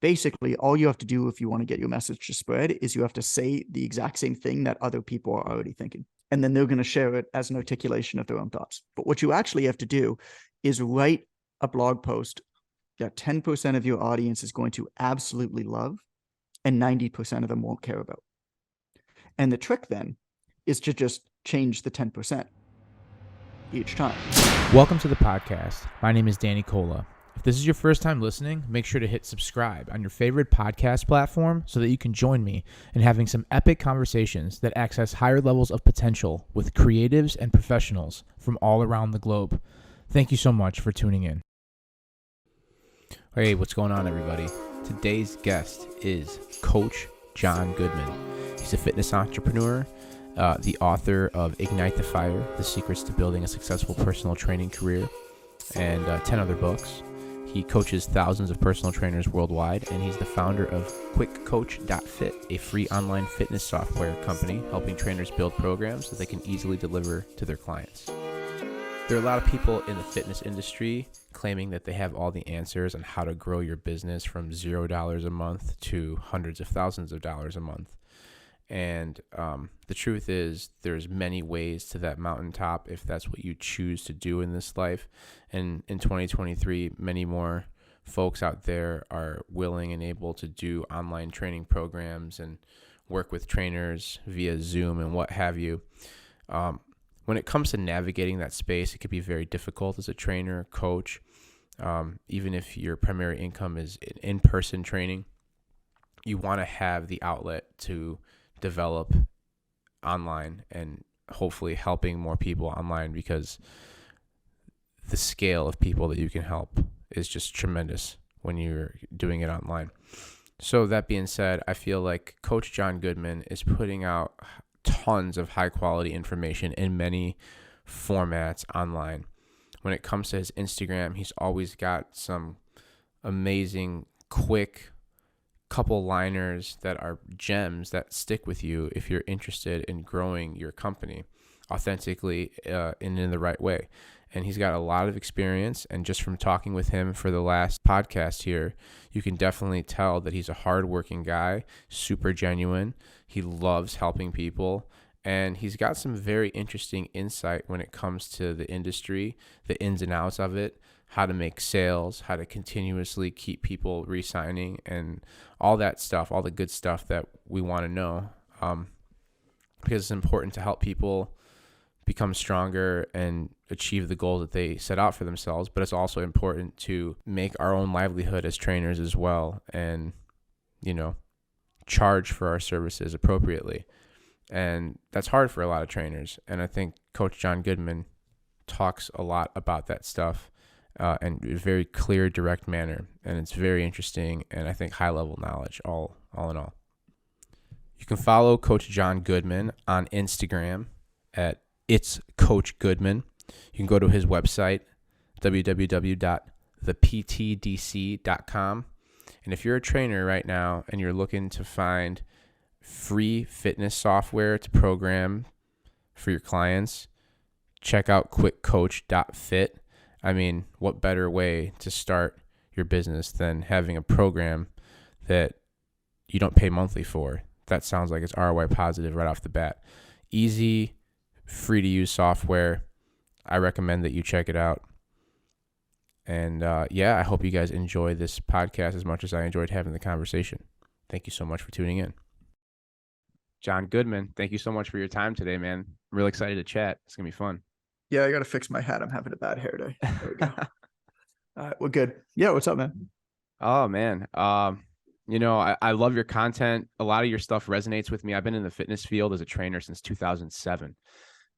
Basically, all you have to do if you want to get your message to spread is you have to say the exact same thing that other people are already thinking. And then they're going to share it as an articulation of their own thoughts. But what you actually have to do is write a blog post that 10% of your audience is going to absolutely love and 90% of them won't care about. And the trick then is to just change the 10% each time. Welcome to the podcast. My name is Danny Cola. If this is your first time listening, make sure to hit subscribe on your favorite podcast platform so that you can join me in having some epic conversations that access higher levels of potential with creatives and professionals from all around the globe. Thank you so much for tuning in. Hey, what's going on, everybody? Today's guest is Coach John Goodman. He's a fitness entrepreneur, the author of Ignite the Fire, The Secrets to Building a Successful Personal Training Career, and 10 other books. He coaches thousands of personal trainers worldwide, and he's the founder of coach.fit, a free online fitness software company helping trainers build programs that they can easily deliver to their clients. There are a lot of people in the fitness industry claiming that they have all the answers on how to grow your business from $0 a month to hundreds of thousands of dollars a month. And the truth is there's many ways to that mountaintop if that's what you choose to do in this life. And in 2023, many more folks out there are willing and able to do online training programs and work with trainers via Zoom and what have you. When it comes to navigating that space, it could be very difficult as a trainer, coach, even if your primary income is in-person training. You want to have the outlet to develop online and hopefully helping more people online, because the scale of people that you can help is just tremendous when you're doing it online. So that being said, I feel like Coach John Goodman is putting out tons of high quality information in many formats online. When it comes to his Instagram, he's always got some amazing, quick couple liners that are gems that stick with you if you're interested in growing your company authentically and in the right way. And he's got a lot of experience, and just from talking with him for the last podcast here, you can definitely tell that he's a hardworking guy, super genuine. He loves helping people, and he's got some very interesting insight when it comes to the industry, the ins and outs of it, how to make sales, how to continuously keep people re-signing, and all that stuff, all the good stuff that we want to know, because it's important to help people become stronger and achieve the goals that they set out for themselves. But it's also important to make our own livelihood as trainers as well, and, charge for our services appropriately. And that's hard for a lot of trainers. And I think Coach John Goodman talks a lot about that stuff in a very clear, direct manner. And it's very interesting, and I think high-level knowledge, all in all. You can follow Coach John Goodman on Instagram at It's Coach Goodman. You can go to his website, www.theptdc.com. And if you're a trainer right now and you're looking to find free fitness software to program for your clients, check out coach.fit. I mean, what better way to start your business than having a program that you don't pay monthly for? That sounds like it's ROI positive right off the bat. Easy, free to use software. I recommend that you check it out. And I hope you guys enjoy this podcast as much as I enjoyed having the conversation. Thank you so much for tuning in. John Goodman, thank you so much for your time today, man. I'm really excited to chat. It's going to be fun. Yeah, I got to fix my hat. I'm having a bad hair day. There we go. All right, we're good. Yeah, what's up, man? Oh, man. I love your content. A lot of your stuff resonates with me. I've been in the fitness field as a trainer since 2007.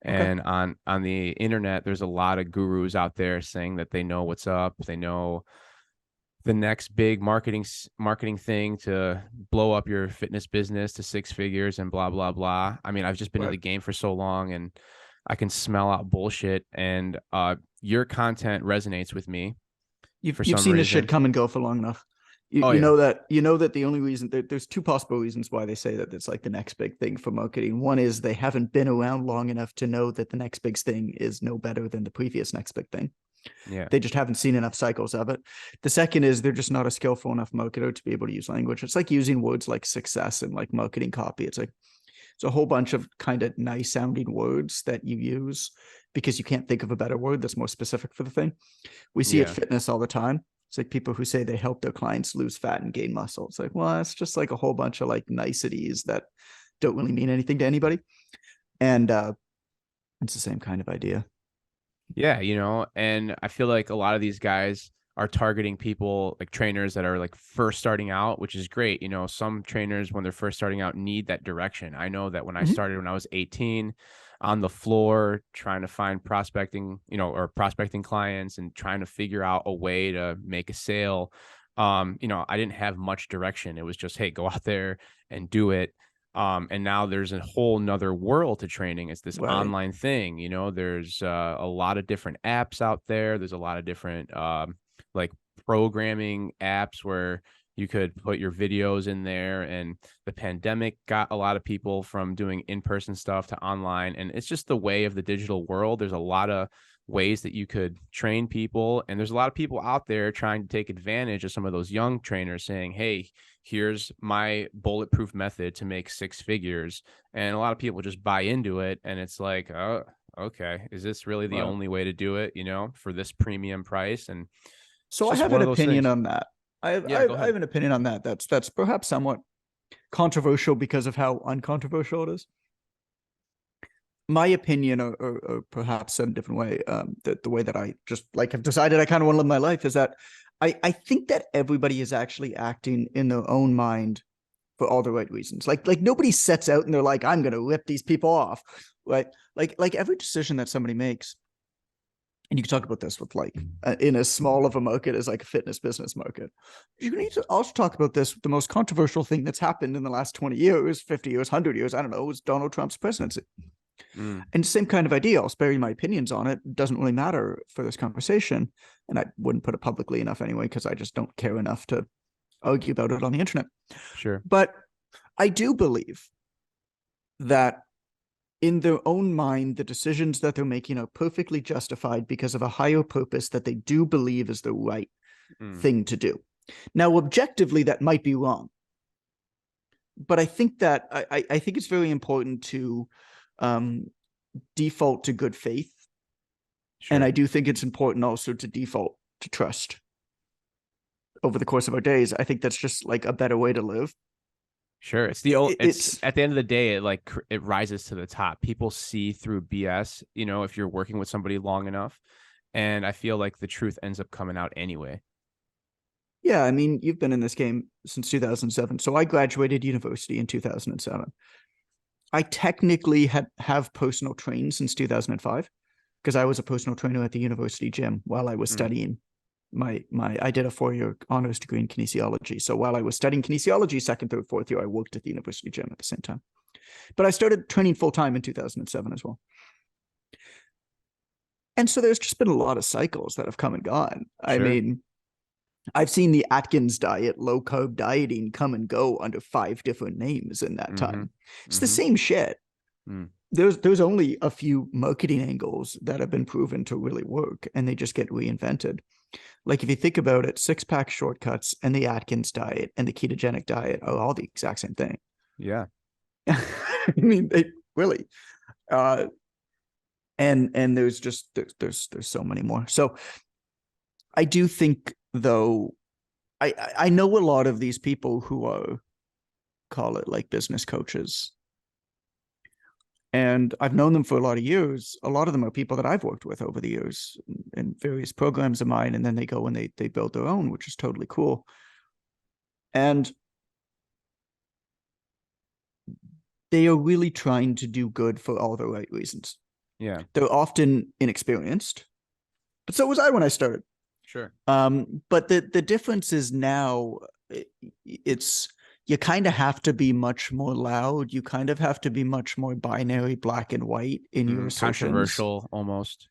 And on the internet, there's a lot of gurus out there saying that they know what's up. They know the next big marketing thing to blow up your fitness business to six figures and blah, blah, blah. I mean, I've just been in the game for so long, and I can smell out bullshit. And your content resonates with me. You've seen this shit come and go for long enough. You know that the only reason there's two possible reasons why they say that it's like the next big thing for marketing. One is they haven't been around long enough to know that the next big thing is no better than the previous next big thing. Yeah. They just haven't seen enough cycles of it. The second is they're just not a skillful enough marketer to be able to use language. It's like using words like success and like marketing copy. It's like it's a whole bunch of kind of nice sounding words that you use because you can't think of a better word that's more specific for the thing. We see it Yeah. fitness all the time. It's like people who say they help their clients lose fat and gain muscle. It's like, well, it's just like a whole bunch of like niceties that don't really mean anything to anybody. And it's the same kind of idea. Yeah, and I feel like a lot of these guys are targeting people like trainers that are like first starting out, which is great. Some trainers when they're first starting out need that direction. I know that when I started when I was 18 on the floor trying to find prospecting, or prospecting clients and trying to figure out a way to make a sale, I didn't have much direction. It was just, hey, go out there and do it. And now there's a whole nother world to training. It's this Right. online thing, there's a lot of different apps out there. There's a lot of different like programming apps where you could put your videos in there. And the pandemic got a lot of people from doing in-person stuff to online. And it's just the way of the digital world. There's a lot of ways that you could train people. And there's a lot of people out there trying to take advantage of some of those young trainers saying, hey, here's my bulletproof method to make 6 figures. And a lot of people just buy into it. And it's like, oh, okay, is this really the Wow. only way to do it, for this premium price? And it's So I just have one an of those opinion things. on that. Yeah, go I ahead. have an opinion on that. That's perhaps somewhat controversial because of how uncontroversial it is. My opinion, or perhaps in a different way, the way that I just like have decided I kind of want to live my life is that I think that everybody is actually acting in their own mind for all the right reasons. Like nobody sets out and they're like, I'm gonna rip these people off. Right. Like every decision that somebody makes, and you can talk about this with like in as small of a market as like a fitness business market. You need to also talk about this. The most controversial thing that's happened in the last 20 years, 50 years, 100 years, I don't know, was Donald Trump's presidency. Mm, And same kind of idea. I'll spare you my opinions on it. It doesn't really matter for this conversation. And I wouldn't put it publicly enough anyway, because I just don't care enough to argue about it on the internet. sure. But I do believe that in their own mind, the decisions that they're making are perfectly justified because of a higher purpose that they do believe is the right Mm, thing to do. Now, objectively, that might be wrong. But I think that I think it's very important to um, default to good faith. And sure. I do think it's important also to default to trust over the course of our days. I think that's just like a better way to live. Sure. It's It's at the end of the day, it rises to the top. People see through BS, if you're working with somebody long enough. And I feel like the truth ends up coming out anyway. yeah, I mean, you've been in this game since 2007. So I graduated university in 2007. I technically have personal trained since 2005 because I was a personal trainer at the university gym while I was Mm, studying my I did a 4-year honors degree in kinesiology. So while I was studying kinesiology, second, third, fourth year, I worked at the university gym at the same time. But I started training full time in 2007 as well. And so there's just been a lot of cycles that have come and gone. I sure. mean, I've seen the Atkins diet, low carb dieting come and go under 5 different names in that Mm-hmm. time. It's the Mm-hmm. same shit. Mm, There's only a few marketing angles that have been proven to really work, and they just get reinvented. Like if you think about it, 6-pack shortcuts and the Atkins diet and the ketogenic diet are all the exact same thing. yeah. I mean, they really. Uh, and there's just there's so many more. So I do think though, I know a lot of these people who are call it like business coaches, and I've known them for a lot of years. A lot of them are people that I've worked with over the years in various programs of mine, and then they go and they build their own, which is totally cool. And they are really trying to do good for all the right reasons. Yeah. They're often inexperienced, but so was I when I started. Sure. But the difference is now it's you kind of have to be much more loud. You kind of have to be much more binary, black and white in your assertions. Controversial almost.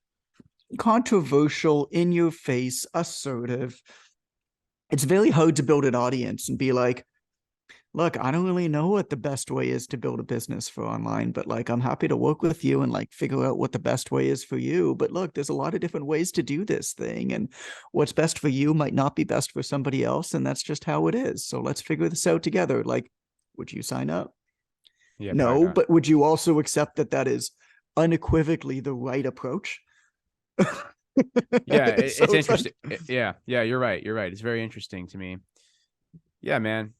Controversial, in your face, assertive. It's very hard to build an audience and be like, look, I don't really know what the best way is to build a business for online, but like, I'm happy to work with you and like figure out what the best way is for you. But look, there's a lot of different ways to do this thing. And what's best for you might not be best for somebody else. And that's just how it is. So let's figure this out together. Like, would you sign up? Yeah, probably No, not. but would you also accept that that is unequivocally the right approach? Yeah, it's So it's interesting. like, Yeah, yeah, you're right. You're right. It's very interesting to me. Yeah, man.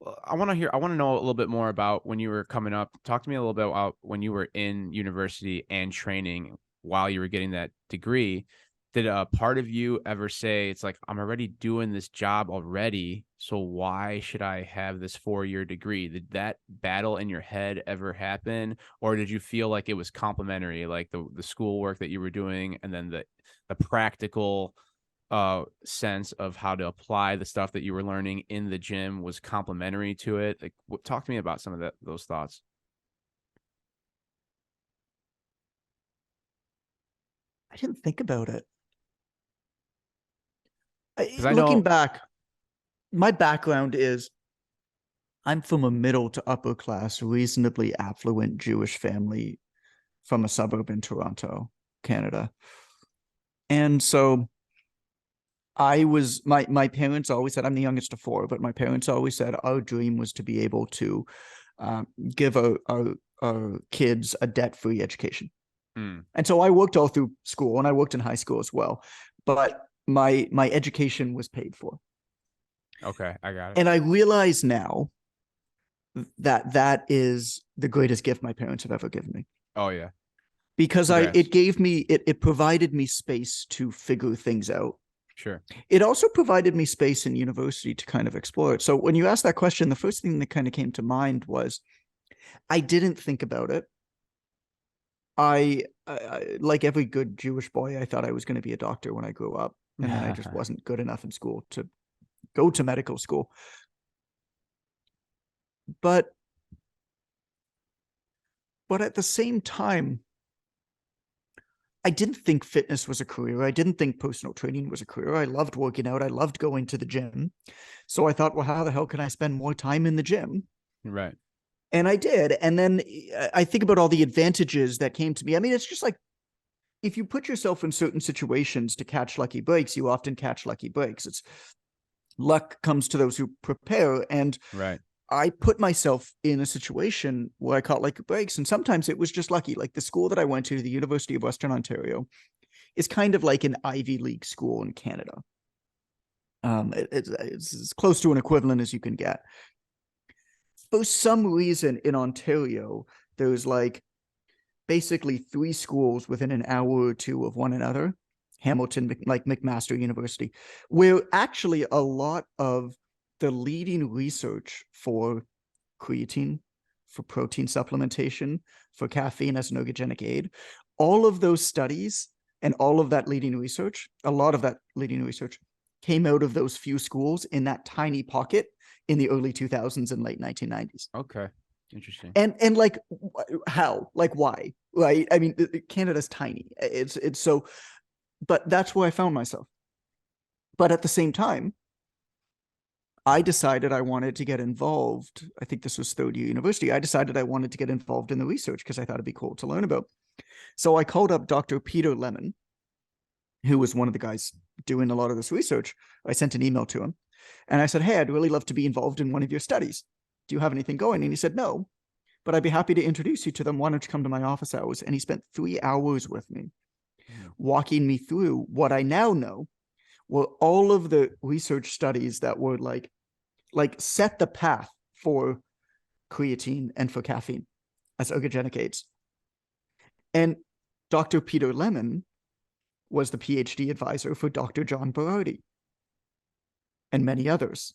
Well, I want to know a little bit more about when you were coming up. Talk to me a little bit about when you were in university and training while you were getting that degree. Did a part of you ever say, it's like, I'm already doing this job already, so why should I have this 4-year degree? Did that battle in your head ever happen? Or did you feel like it was complementary, like the schoolwork that you were doing and then the practical sense of how to apply the stuff that you were learning in the gym was complementary to it? Like, talk to me about some of those thoughts. I didn't think about it. Because I Looking know, back, my background is I'm from a middle to upper class, reasonably affluent Jewish family from a suburb in Toronto, Canada. And so my parents always said, I'm the youngest of four, but my parents always said our dream was to be able to give our kids a debt-free education. mm, And so I worked all through school and I worked in high school as well, but my education was paid for. okay, I got it. And I realize now that that is the greatest gift my parents have ever given me, Oh yeah, because congrats. it provided me space to figure things out. Sure. It also provided me space in university to kind of explore it. So when you asked that question, the first thing that kind of came to mind was I didn't think about it. Like every good Jewish boy, I thought I was going to be a doctor when I grew up, and then I just wasn't good enough in school to go to medical school. But at the same time, I didn't think fitness was a career. I didn't think personal training was a career. I loved working out. I loved going to the gym. So I thought, well, how the hell can I spend more time in the gym? Right. And I did. And then I think about all the advantages that came to me. I mean, it's just like if you put yourself in certain situations to catch lucky breaks, you often catch lucky breaks. It's luck comes to those who prepare. And Right. I put myself in a situation where I caught lucky breaks. And sometimes it was just lucky. Like the school that I went to, the University of Western Ontario, is kind of like an Ivy League school in Canada. It's as close to an equivalent as you can get. For some reason in Ontario, there's like basically 3 schools within an hour or two of one another, Hamilton, like McMaster University, where actually a lot of the leading research for creatine, for protein supplementation, for caffeine as an ergogenic aid, all of those studies and all of that leading research, a lot of that leading research came out of those few schools in that tiny pocket in the early 2000s and late 1990s. Okay. Interesting. And like how, like why, right? I mean, Canada's tiny. It's so, but that's where I found myself. But at the same time, I decided I wanted to get involved. I think this was third year university. I decided I wanted to get involved in the research because I thought it'd be cool to learn about. So I called up Dr. Peter Lemon, who was one of the guys doing a lot of this research. I sent an email to him and I said, hey, I'd really love to be involved in one of your studies. Do you have anything going? And he said, no, but I'd be happy to introduce you to them. Why don't you come to my office hours? And he spent 3 hours with me, walking me through what I now know were all of the research studies that were like set the path for creatine and for caffeine as ergogenic aids. And Dr. Peter Lemon was the PhD advisor for Dr. John Berardi and many others.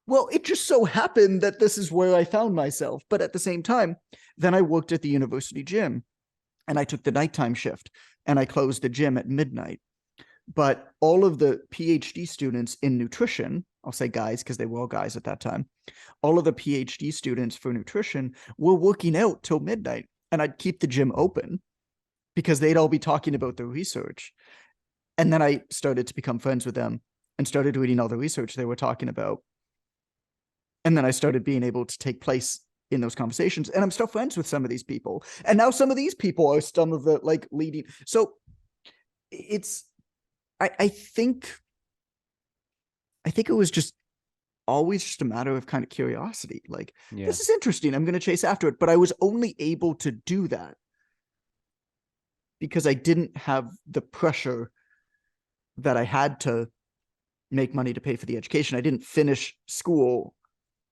Well, it just so happened that this is where I found myself. But at the same time, then I worked at the university gym and I took the nighttime shift and I closed the gym at midnight. But all of the PhD students in nutrition, I'll say guys because they were all guys at that time, all of the PhD students for nutrition were working out till midnight. And I'd keep the gym open because they'd all be talking about the research. And then I started to become friends with them. and started reading all the research they were talking about. And then I started being able to take place in those conversations. And I'm still friends with some of these people. And now some of these people are some of the like leading. So it's, I think it was just always just a matter of kind of curiosity. Like, this is interesting. I'm going to chase after it. But I was only able to do that because I didn't have the pressure that I had to make money to pay for the education. I didn't finish school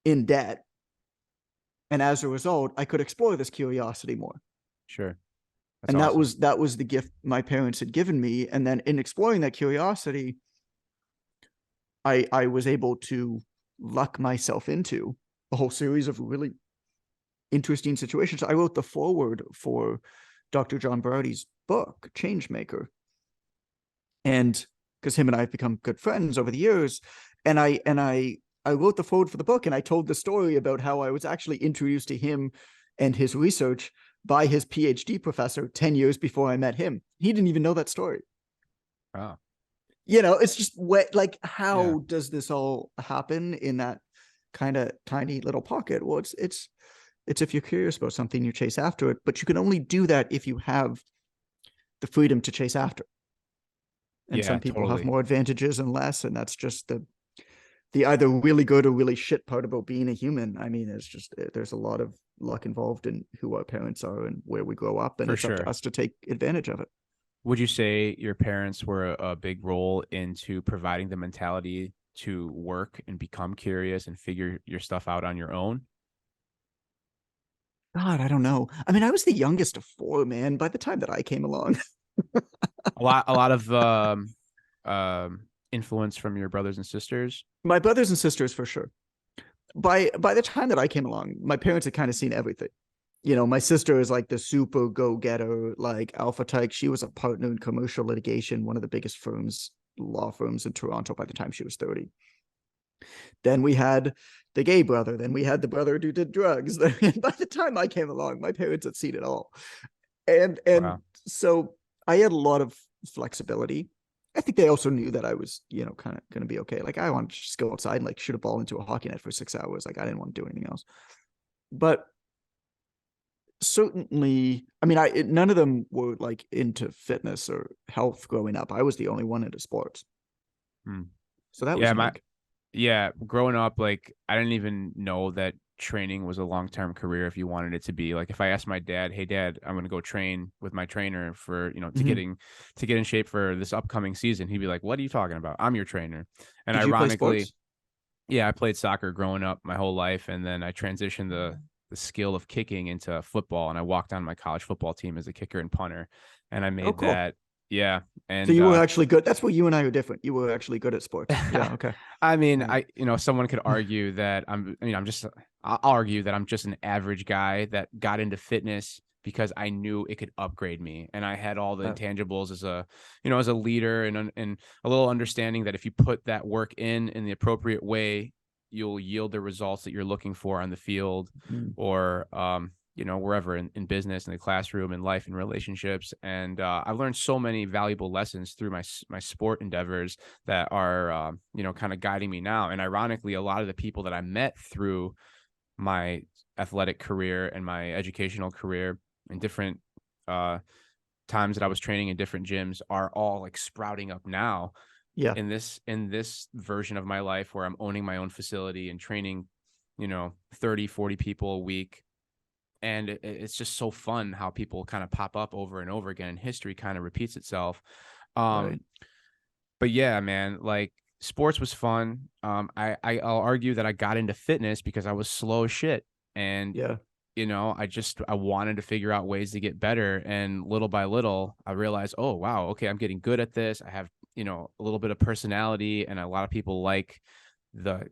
in debt. And as a result, I could explore this curiosity more. Sure. That's and awesome. that was the gift my parents had given me. And then in exploring that curiosity, I was able to luck myself into a whole series of really interesting situations. I wrote the foreword for Dr. John Berardi's book, Changemaker. And because him and I have become good friends over the years, and I wrote the foreword for the book, and I told the story about how I was actually introduced to him and his research by his PhD professor 10 years before I met him. He didn't even know that story. Wow. You know, it's just like, how does this all happen in that kind of tiny little pocket? Well, it's if you're curious about something, you chase after it, but you can only do that if you have the freedom to chase after. And some people have more advantages and less, and that's just the either really good or really shit part about being a human. I mean, it's just, there's a lot of luck involved in who our parents are and where we grow up, and it's up to us to take advantage of it. Would you say your parents were a big role into providing the mentality to work and become curious and figure your stuff out on your own? God, I don't know. I mean, I was the youngest of four, man, by the time that I came along. a lot of influence from your brothers and sisters? My brothers and sisters, for sure. By the time that I came along, my parents had kind of seen everything. You know, my sister is like the super go-getter, like alpha type. She was a partner in commercial litigation, one of the biggest law firms in Toronto by the time she was 30. Then we had the gay brother. Then we had the brother who did drugs. And by the time I came along, my parents had seen it all. And so I had a lot of flexibility. I think they also knew that I was, you know, kind of going to be okay. Like, I wanted to just go outside and like shoot a ball into a hockey net for 6 hours. Like, I didn't want to do anything else. But certainly, I mean, none of them were like into fitness or health growing up. I was the only one into sports. So that was unique. Growing up, like, I didn't even know that training was a long-term career if you wanted it to be. Like, if I asked my dad, hey Dad, I'm going to go train with my trainer for, you know, to get in shape for this upcoming season, he'd be like, what are you talking about? I'm your trainer. And Did ironically, I played soccer growing up my whole life, and then I transitioned the skill of kicking into football, and I walked on my college football team as a kicker and punter, and I made that. Yeah. And so you were actually good. That's where you and I are different. You were actually good at sports. Yeah. Okay. I mean, someone could argue that I'll argue that I'm just an average guy that got into fitness because I knew it could upgrade me. And I had all the intangibles as a leader and a little understanding that if you put that work in the appropriate way, you'll yield the results that you're looking for on the field or, wherever in business, in the classroom, in life, in relationships. And I've learned so many valuable lessons through my sport endeavors that are, kind of guiding me now. And ironically, a lot of the people that I met through my athletic career and my educational career in different times that I was training in different gyms are all like sprouting up now. Yeah. In this version of my life where I'm owning my own facility and training, 30, 40 people a week. And it's just so fun how people kind of pop up over and over again. History kind of repeats itself. Right. But yeah, man, like, sports was fun. I'll argue that I got into fitness because I was slow as shit. And, I wanted to figure out ways to get better. And little by little, I realized, oh, wow, okay, I'm getting good at this. I have, a little bit of personality, and a lot of people like the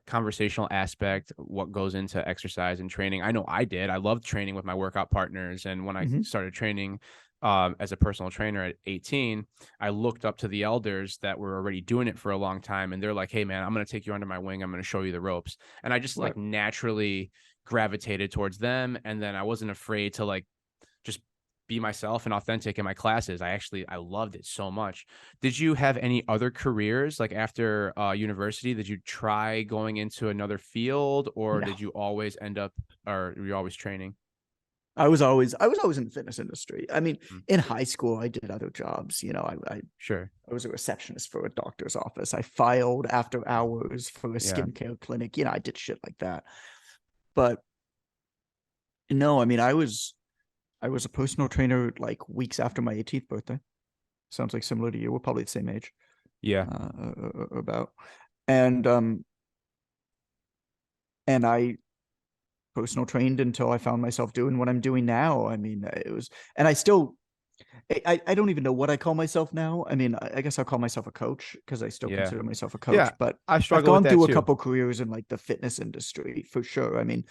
conversational aspect, what goes into exercise and training. I know I did. I loved training with my workout partners. And when I started training as a personal trainer at 18, I looked up to the elders that were already doing it for a long time. And they're like, hey man, I'm going to take you under my wing. I'm going to show you the ropes. And I just like naturally gravitated towards them. And then I wasn't afraid to like just be myself and authentic in my classes. I loved it so much. Did you have any other careers like after university? Did you try going into another field, or No, did you always end up, or were you always training? I was always in the fitness industry. I mean, Mm, in high school, I did other jobs. sure. I was a receptionist for a doctor's office. I filed after hours for a Yeah. skincare clinic. I did shit like that. But no, I mean, I was a personal trainer like weeks after my 18th birthday. Sounds like similar to you. We're probably the same age, Yeah. about. And and I personal trained until I found myself doing what I'm doing now. I mean, it was, and I still, I don't even know what I call myself now. I mean, I guess I'll call myself a coach because I still Yeah. consider myself a coach, Yeah. but I I've struggle with gone that through a too. couple careers in like the fitness industry for sure. I mean,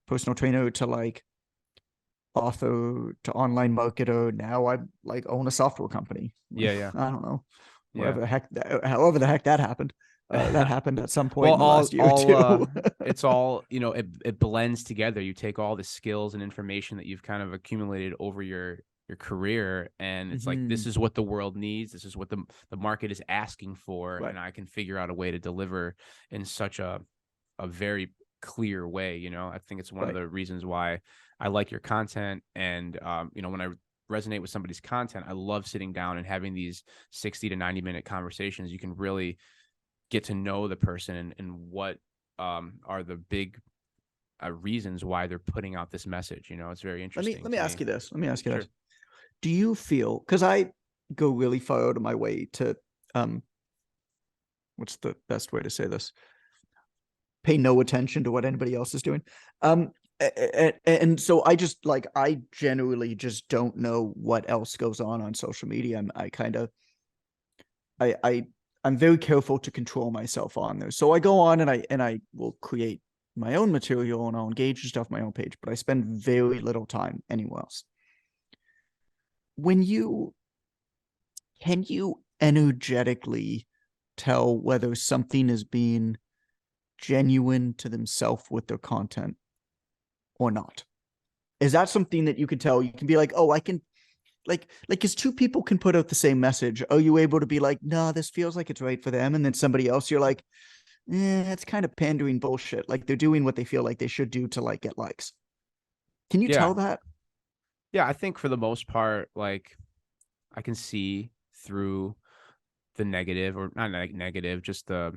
personal trainer to like author to online marketer. Now I like own a software company. Yeah. Yeah. I don't know, Yeah. however the heck that happened. That happened at some Well, point in the last year or two. it's all, it blends together. You take all the skills and information that you've kind of accumulated over your career, and it's like, this Mhm. is what the world needs. This is what the market is asking for, Right, and I can figure out a way to deliver in such a very clear way. I think it's one of right. the reasons why I like your content. And when I resonate with somebody's content, I love sitting down and having these 60 to 90-minute conversations. You can really get to know the person, and what are the big reasons why they're putting out this message. It's very Let me interesting let me to ask me. you this. Let me ask you Sure. this. Do you feel, because I go really far out of my way to what's the best way to say this? Pay no attention to what anybody else is doing. And so I generally just don't know what else goes on social media. I kind of I I'm very careful to control myself on there. So I go on and I will create my own material and I'll engage and stuff my own page, but I spend very little time anywhere else. When you Can you energetically tell whether something is being genuine to themselves with their content or not? Is that something that you can tell? You can be like, oh, I can because two people can put out the same message. Are you able to be like, nah, this feels like it's right for them, and then somebody else, you're like, it's kind of pandering bullshit. Like they're doing what they feel like they should do to like get likes. Can you Yeah. tell that? Yeah. I think for the most part, like, I can see through the negative, or not negative, just the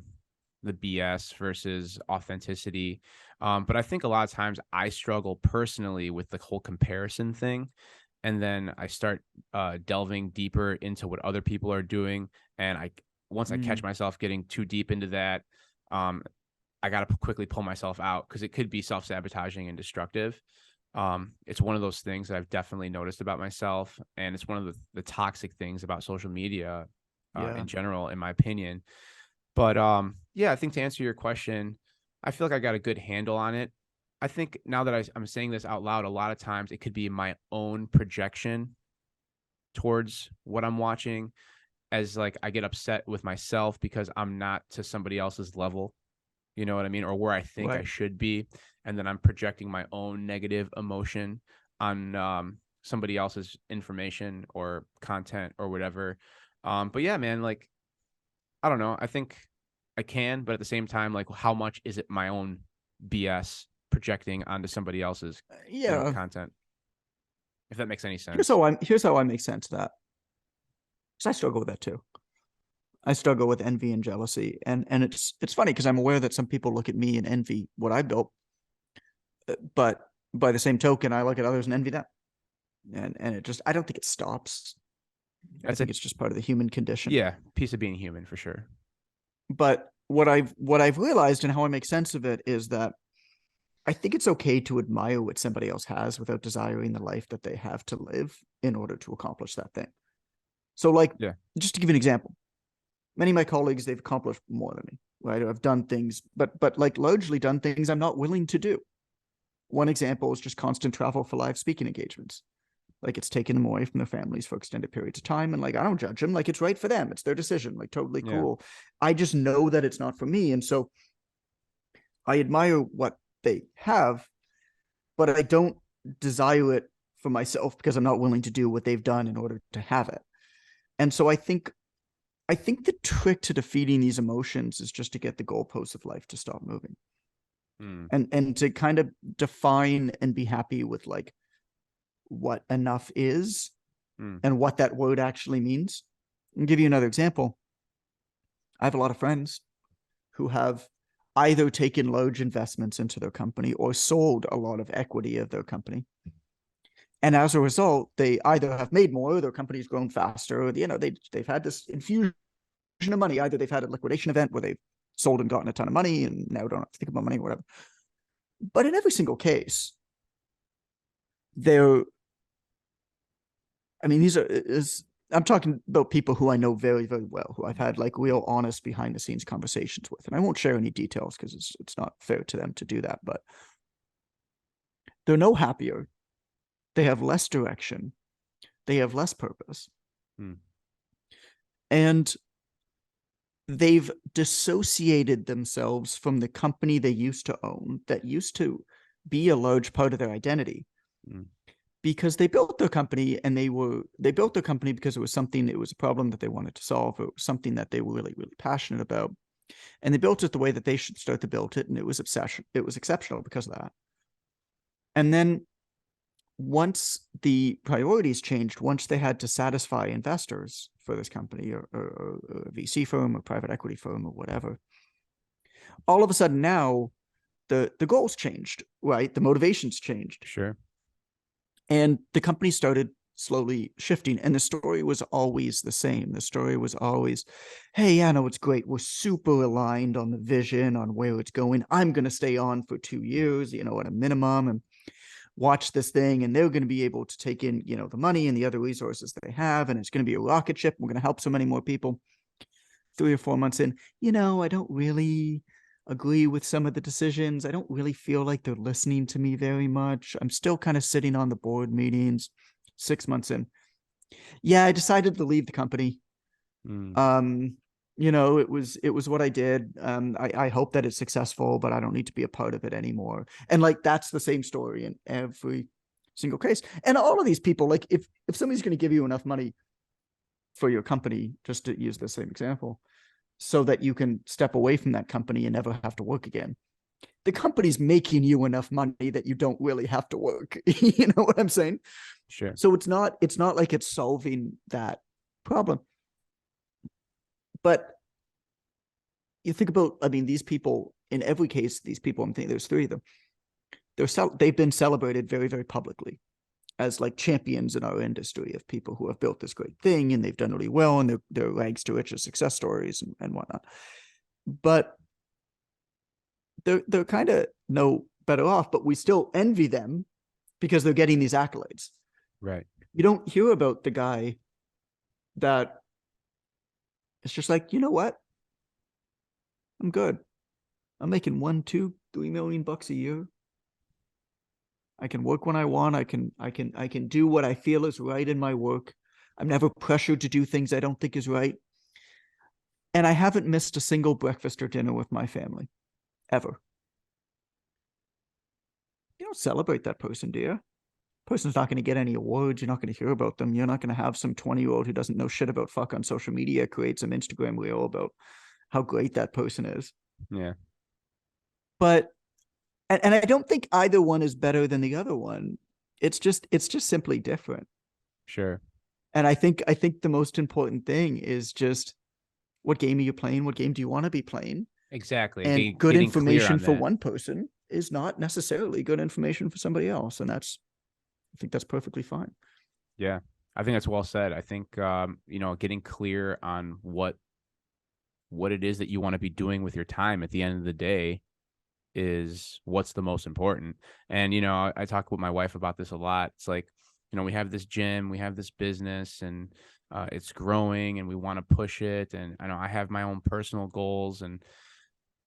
BS versus authenticity. But I think a lot of times I struggle personally with the whole comparison thing. And then I start delving deeper into what other people are doing. And once I catch Mm, myself getting too deep into that, um, I got to quickly pull myself out, because it could be self-sabotaging and destructive. It's one of those things that I've definitely noticed about myself. And it's one of the toxic things about social media yeah. in general, in my opinion. But yeah, I think to answer your question, I feel like I got a good handle on it. I think now that I'm saying this out loud, a lot of times it could be my own projection towards what I'm watching, as like I get upset with myself because I'm not to somebody else's level, you know what I mean? Or where I think I Right. should be. And then I'm projecting my own negative emotion on somebody else's information or content or whatever. But yeah, man, like, I don't know. I think I can, but at the same time, like, how much is it my own BS projecting onto somebody else's, Yeah. content? If that makes any Here's sense. how I make sense of that. Because I struggle with that too. I struggle with envy and jealousy, and it's funny because I'm aware that some people look at me and envy what I built, but by the same token, I look at others and envy them, and it just I don't think it stops. I That's a think it's just part of the human condition. Yeah, piece of being human for sure. But what I've realized and how I make sense of it is that I think it's okay to admire what somebody else has without desiring the life that they have to live in order to accomplish that thing. So, like, Yeah. just to give you an example, many of my colleagues they've accomplished more than me. Right, I've done things, but like largely done things I'm not willing to do. One example is just constant travel for live speaking engagements. Like it's taking them away from their families for extended periods of time. And like, I don't judge them. Like it's right for them. It's their decision. Like totally Yeah. cool. I just know that it's not for me. And so I admire what they have, but I don't desire it for myself because I'm not willing to do what they've done in order to have it. And so I think the trick to defeating these emotions is just to get the goalposts of life to stop moving. And to kind of define and be happy with like what enough is and what that word actually means. I'll give you another example. I have a lot of friends who have either taken large investments into their company or sold a lot of equity of their company. And as a result, they either have made more, their company's grown faster, or they've had this infusion of money. Either they've had a liquidation event where they've sold and gotten a ton of money and now don't have to think about money or whatever. But in every single case, I'm talking about people who I know very, very well, who I've had like real honest behind the scenes conversations with. And I won't share any details because it's not fair to them to do that, but they're no happier. They have less direction. They have less purpose. And they've dissociated themselves from the company they used to own that used to be a large part of their identity. Because they built their company and they built their company because it was a problem that they wanted to solve. It was something that they were really, really passionate about. And they built it the way that they should start to build it. And it was exceptional because of that. And then once the priorities changed, once they had to satisfy investors for this company or a VC firm or private equity firm or whatever, all of a sudden now the goals changed, right? The motivations changed. Sure. And the company started slowly shifting. And the story was always the same. The story was always, hey, yeah, no, it's great. We're super aligned on the vision, on where it's going. I'm going to stay on for 2 years, at a minimum, and watch this thing. And they're going to be able to take in, the money and the other resources they have. And it's going to be a rocket ship. We're going to help so many more people. 3 or 4 months in, I don't really agree with some of the decisions. I don't really feel like they're listening to me very much. I'm still kind of sitting on the board meetings. 6 months in, I decided to leave the company. It was what I did. I hope that it's successful, but I don't need to be a part of it anymore. And like, that's the same story in every single case. And all of these people, like if somebody's going to give you enough money for your company, just to use the same example, so that you can step away from that company and never have to work again, the company's making you enough money that you don't really have to work. You know what I'm saying? Sure. So it's not like it's solving that problem. But you think about, these people, in every case, these people, I'm thinking there's 3 of them. They've been celebrated very, very publicly as like champions in our industry of people who have built this great thing and they've done really well and they're rags to riches success stories and whatnot. But they're kind of no better off, but we still envy them because they're getting these accolades. Right. You don't hear about the guy that it's just like, you know what? I'm good. I'm making $1, $2, $3 million a year. I can work when I want. I can do what I feel is right in my work. I'm never pressured to do things I don't think is right. And I haven't missed a single breakfast or dinner with my family, ever. You don't celebrate that person, do you? Person's not going to get any awards. You're not going to hear about them. You're not going to have some 20-year-old who doesn't know shit about fuck on social media create some Instagram reel about how great that person is. Yeah. But and I don't think either one is better than the other one. It's just simply different. Sure. And I think the most important thing is just, what game are you playing? What game do you want to be playing? Exactly. And good information for one person is not necessarily good information for somebody else. And I think that's perfectly fine. Yeah. I think that's well said. I think, getting clear on what it is that you want to be doing with your time at the end of the day is what's the most important. And, I talk with my wife about this a lot. It's like, we have this gym, we have this business, and it's growing and we want to push it. And I know I have my own personal goals, and,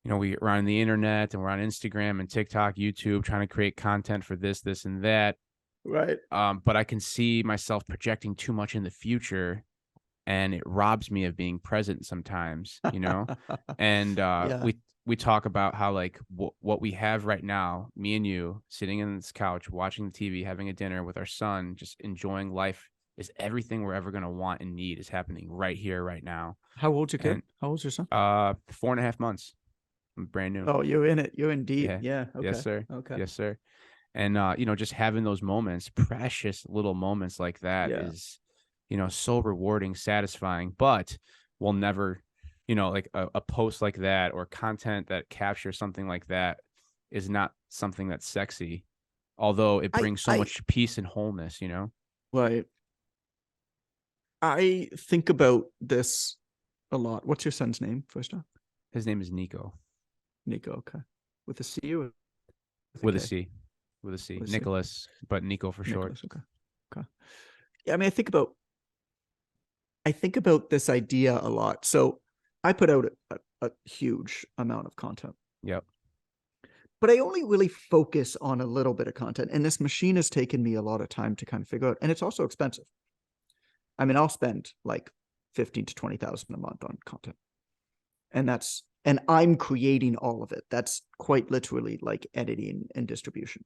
we're on the internet and we're on Instagram and TikTok, YouTube, trying to create content for this, and that. Right. But I can see myself projecting too much in the future, and it robs me of being present sometimes, and Yeah. we talk about how like what we have right now, me and you sitting in this couch, watching the TV, having a dinner with our son, just enjoying life, is everything we're ever going to want and need is happening right here, right now. How old's your kid? And How old's your son? 4.5 months. I'm brand new. Oh, you're in it. You're in deep. Yeah. Yeah. Yes, Okay. sir. Okay. Yes, sir. And just having those moments, precious little moments like that Yeah. is, so rewarding, satisfying, but we'll never, like a post like that or content that captures something like that is not something that's sexy, although it brings so I much peace and wholeness, Right. I think about this a lot. What's your son's name, first off? His name is Nico. Nico. Okay. With a C or With a K? C. With a C. With a C. Nicholas, but Nico for short. Nicholas. Okay. Okay. Yeah, I mean, I think about this idea a lot. So I put out a huge amount of content. Yep. But I only really focus on a little bit of content. And this machine has taken me a lot of time to kind of figure out. And it's also expensive. I mean, I'll spend like 15 to 20,000 a month on content. And I'm creating all of it. That's quite literally like editing and distribution.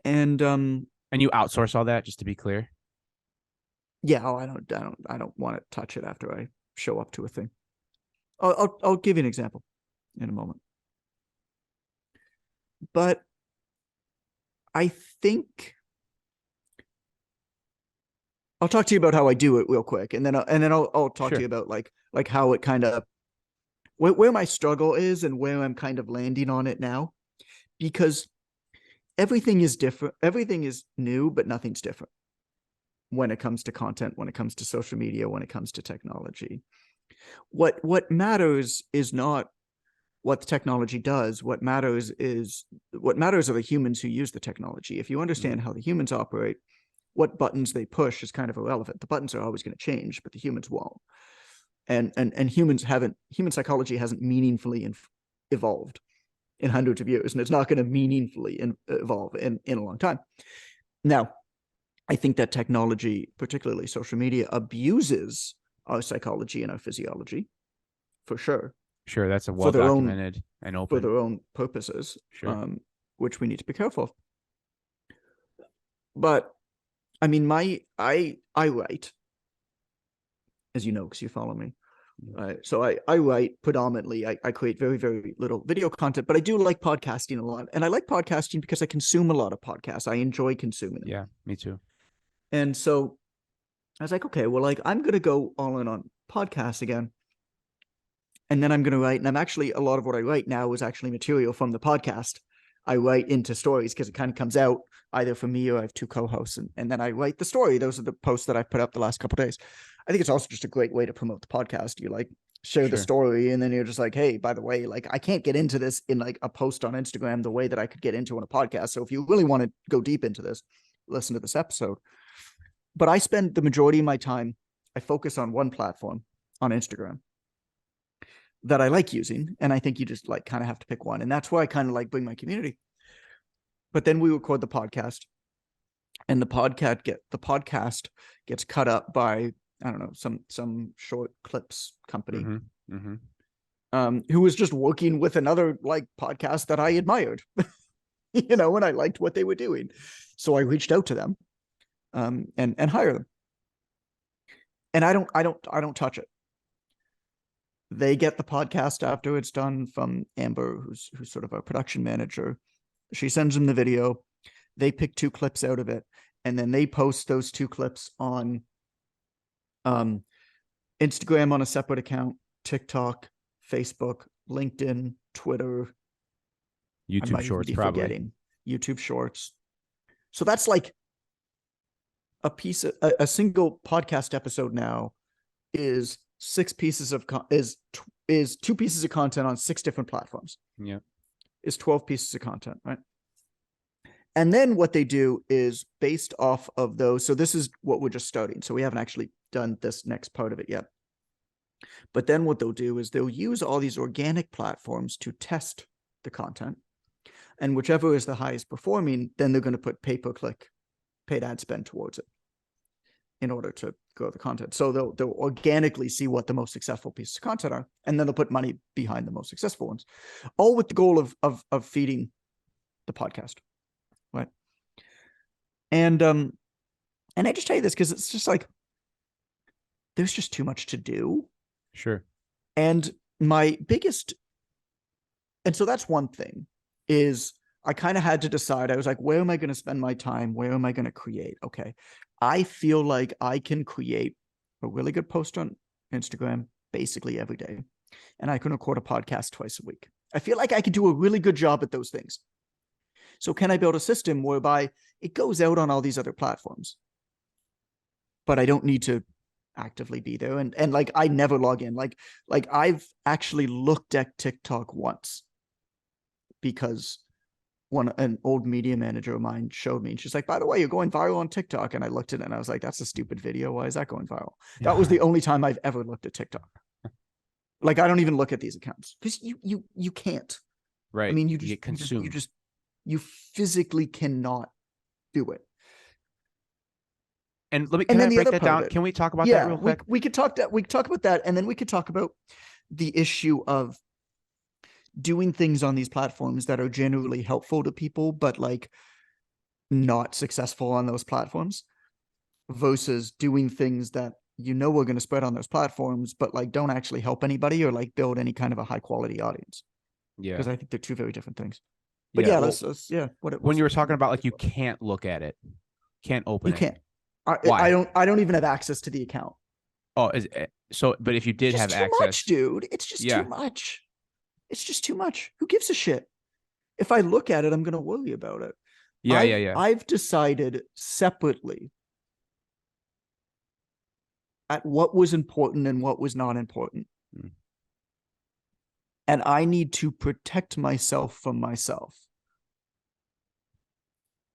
And you outsource all that, just to be clear? Yeah, I don't want to touch it after I show up to a thing. I'll give you an example in a moment. But I think I'll talk to you about how I do it real quick, and then I'll talk to you about like how it kind of where my struggle is and where I'm kind of landing on it now, because everything is different. Everything is new, but nothing's different when it comes to content, when it comes to social media, when it comes to technology. What matters is not what the technology does. What matters are the humans who use the technology. If you understand how the humans operate, what buttons they push is kind of irrelevant. The buttons are always going to change, but the humans won't. And human psychology hasn't meaningfully evolved in hundreds of years, and it's not going to meaningfully evolve in a long time. Now, I think that technology, particularly social media, abuses our psychology and our physiology, for sure. Sure, that's a well-documented and open. For their own purposes, sure. Which we need to be careful of. But, I mean, I write, as you know, because you follow me. So I write predominantly. I create very, very little video content, but I do like podcasting a lot. And I like podcasting because I consume a lot of podcasts. I enjoy consuming them. Yeah, me too. And so I was like, okay, well, like I'm going to go all in on podcasts again. And then I'm going to write, and I'm actually, a lot of what I write now is actually material from the podcast. I write into stories because it kind of comes out either from me or I have two co-hosts, and then I write the story. Those are the posts that I've put up the last couple of days. I think it's also just a great way to promote the podcast. You like share the story, and then you're just like, hey, by the way, like I can't get into this in like a post on Instagram the way that I could get into on a podcast. So if you really want to go deep into this, listen to this episode. But I spend the majority of my time, I focus on one platform on Instagram that I like using. And I think you just like kind of have to pick one. And that's why I kind of like bring my community. But then we record the podcast, and the podcast gets cut up by, I don't know, some short clips company, who was just working with another like podcast that I admired, and I liked what they were doing. So I reached out to them, and hire them. And I don't touch it. They get the podcast after it's done from Amber, who's sort of our production manager. She sends them the video. They pick 2 clips out of it, and then they post those 2 clips on Instagram on a separate account, TikTok, Facebook, LinkedIn, Twitter, YouTube Shorts, probably. Forgetting YouTube Shorts. So that's like a single podcast episode now is 2 pieces of content on 6 different platforms. Yeah. Is 12 pieces of content, right? And then what they do is based off of those. So this is what we're just starting. So we haven't actually done this next part of it yet. But then what they'll do is they'll use all these organic platforms to test the content. And whichever is the highest performing, then they're going to put pay-per-click, paid ad spend towards it in order to grow the content. So they'll organically see what the most successful pieces of content are, and then they'll put money behind the most successful ones, all with the goal of feeding the podcast, right? And I just tell you this because it's just like there's just too much to do. Sure. And my biggest, and so that's one thing, is I kind of had to decide. I was like, where am I going to spend my time? Where am I going to create? Okay. I feel like I can create a really good post on Instagram basically every day, and I can record a podcast twice a week. I feel like I can do a really good job at those things. So can I build a system whereby it goes out on all these other platforms, but I don't need to actively be there? And like, I never log in. Like I've actually looked at TikTok once because an old media manager of mine showed me, and she's like, by the way, you're going viral on TikTok. And I looked at it and I was like, that's a stupid video. Why is that going viral? That was the only time I've ever looked at TikTok. Like, I don't even look at these accounts because you can't. Right. I mean, you get consumed. You physically cannot do it. And can I break that down? Can we talk about that real quick? We could talk about that, and then we could talk about the issue of doing things on these platforms that are generally helpful to people, but like not successful on those platforms, versus doing things that we're going to spread on those platforms, but like don't actually help anybody or like build any kind of a high quality audience. Yeah. Because I think they're two very different things. But yeah, let's when you were talking about like you can't look at it, can't open it. You can't. Why? I don't even have access to the account. Oh, so but if you did have access, much, dude, it's just too much. It's just too much. Who gives a shit? If I look at it, I'm going to worry about it. Yeah. I've decided separately at what was important and what was not important. And I need to protect myself from myself.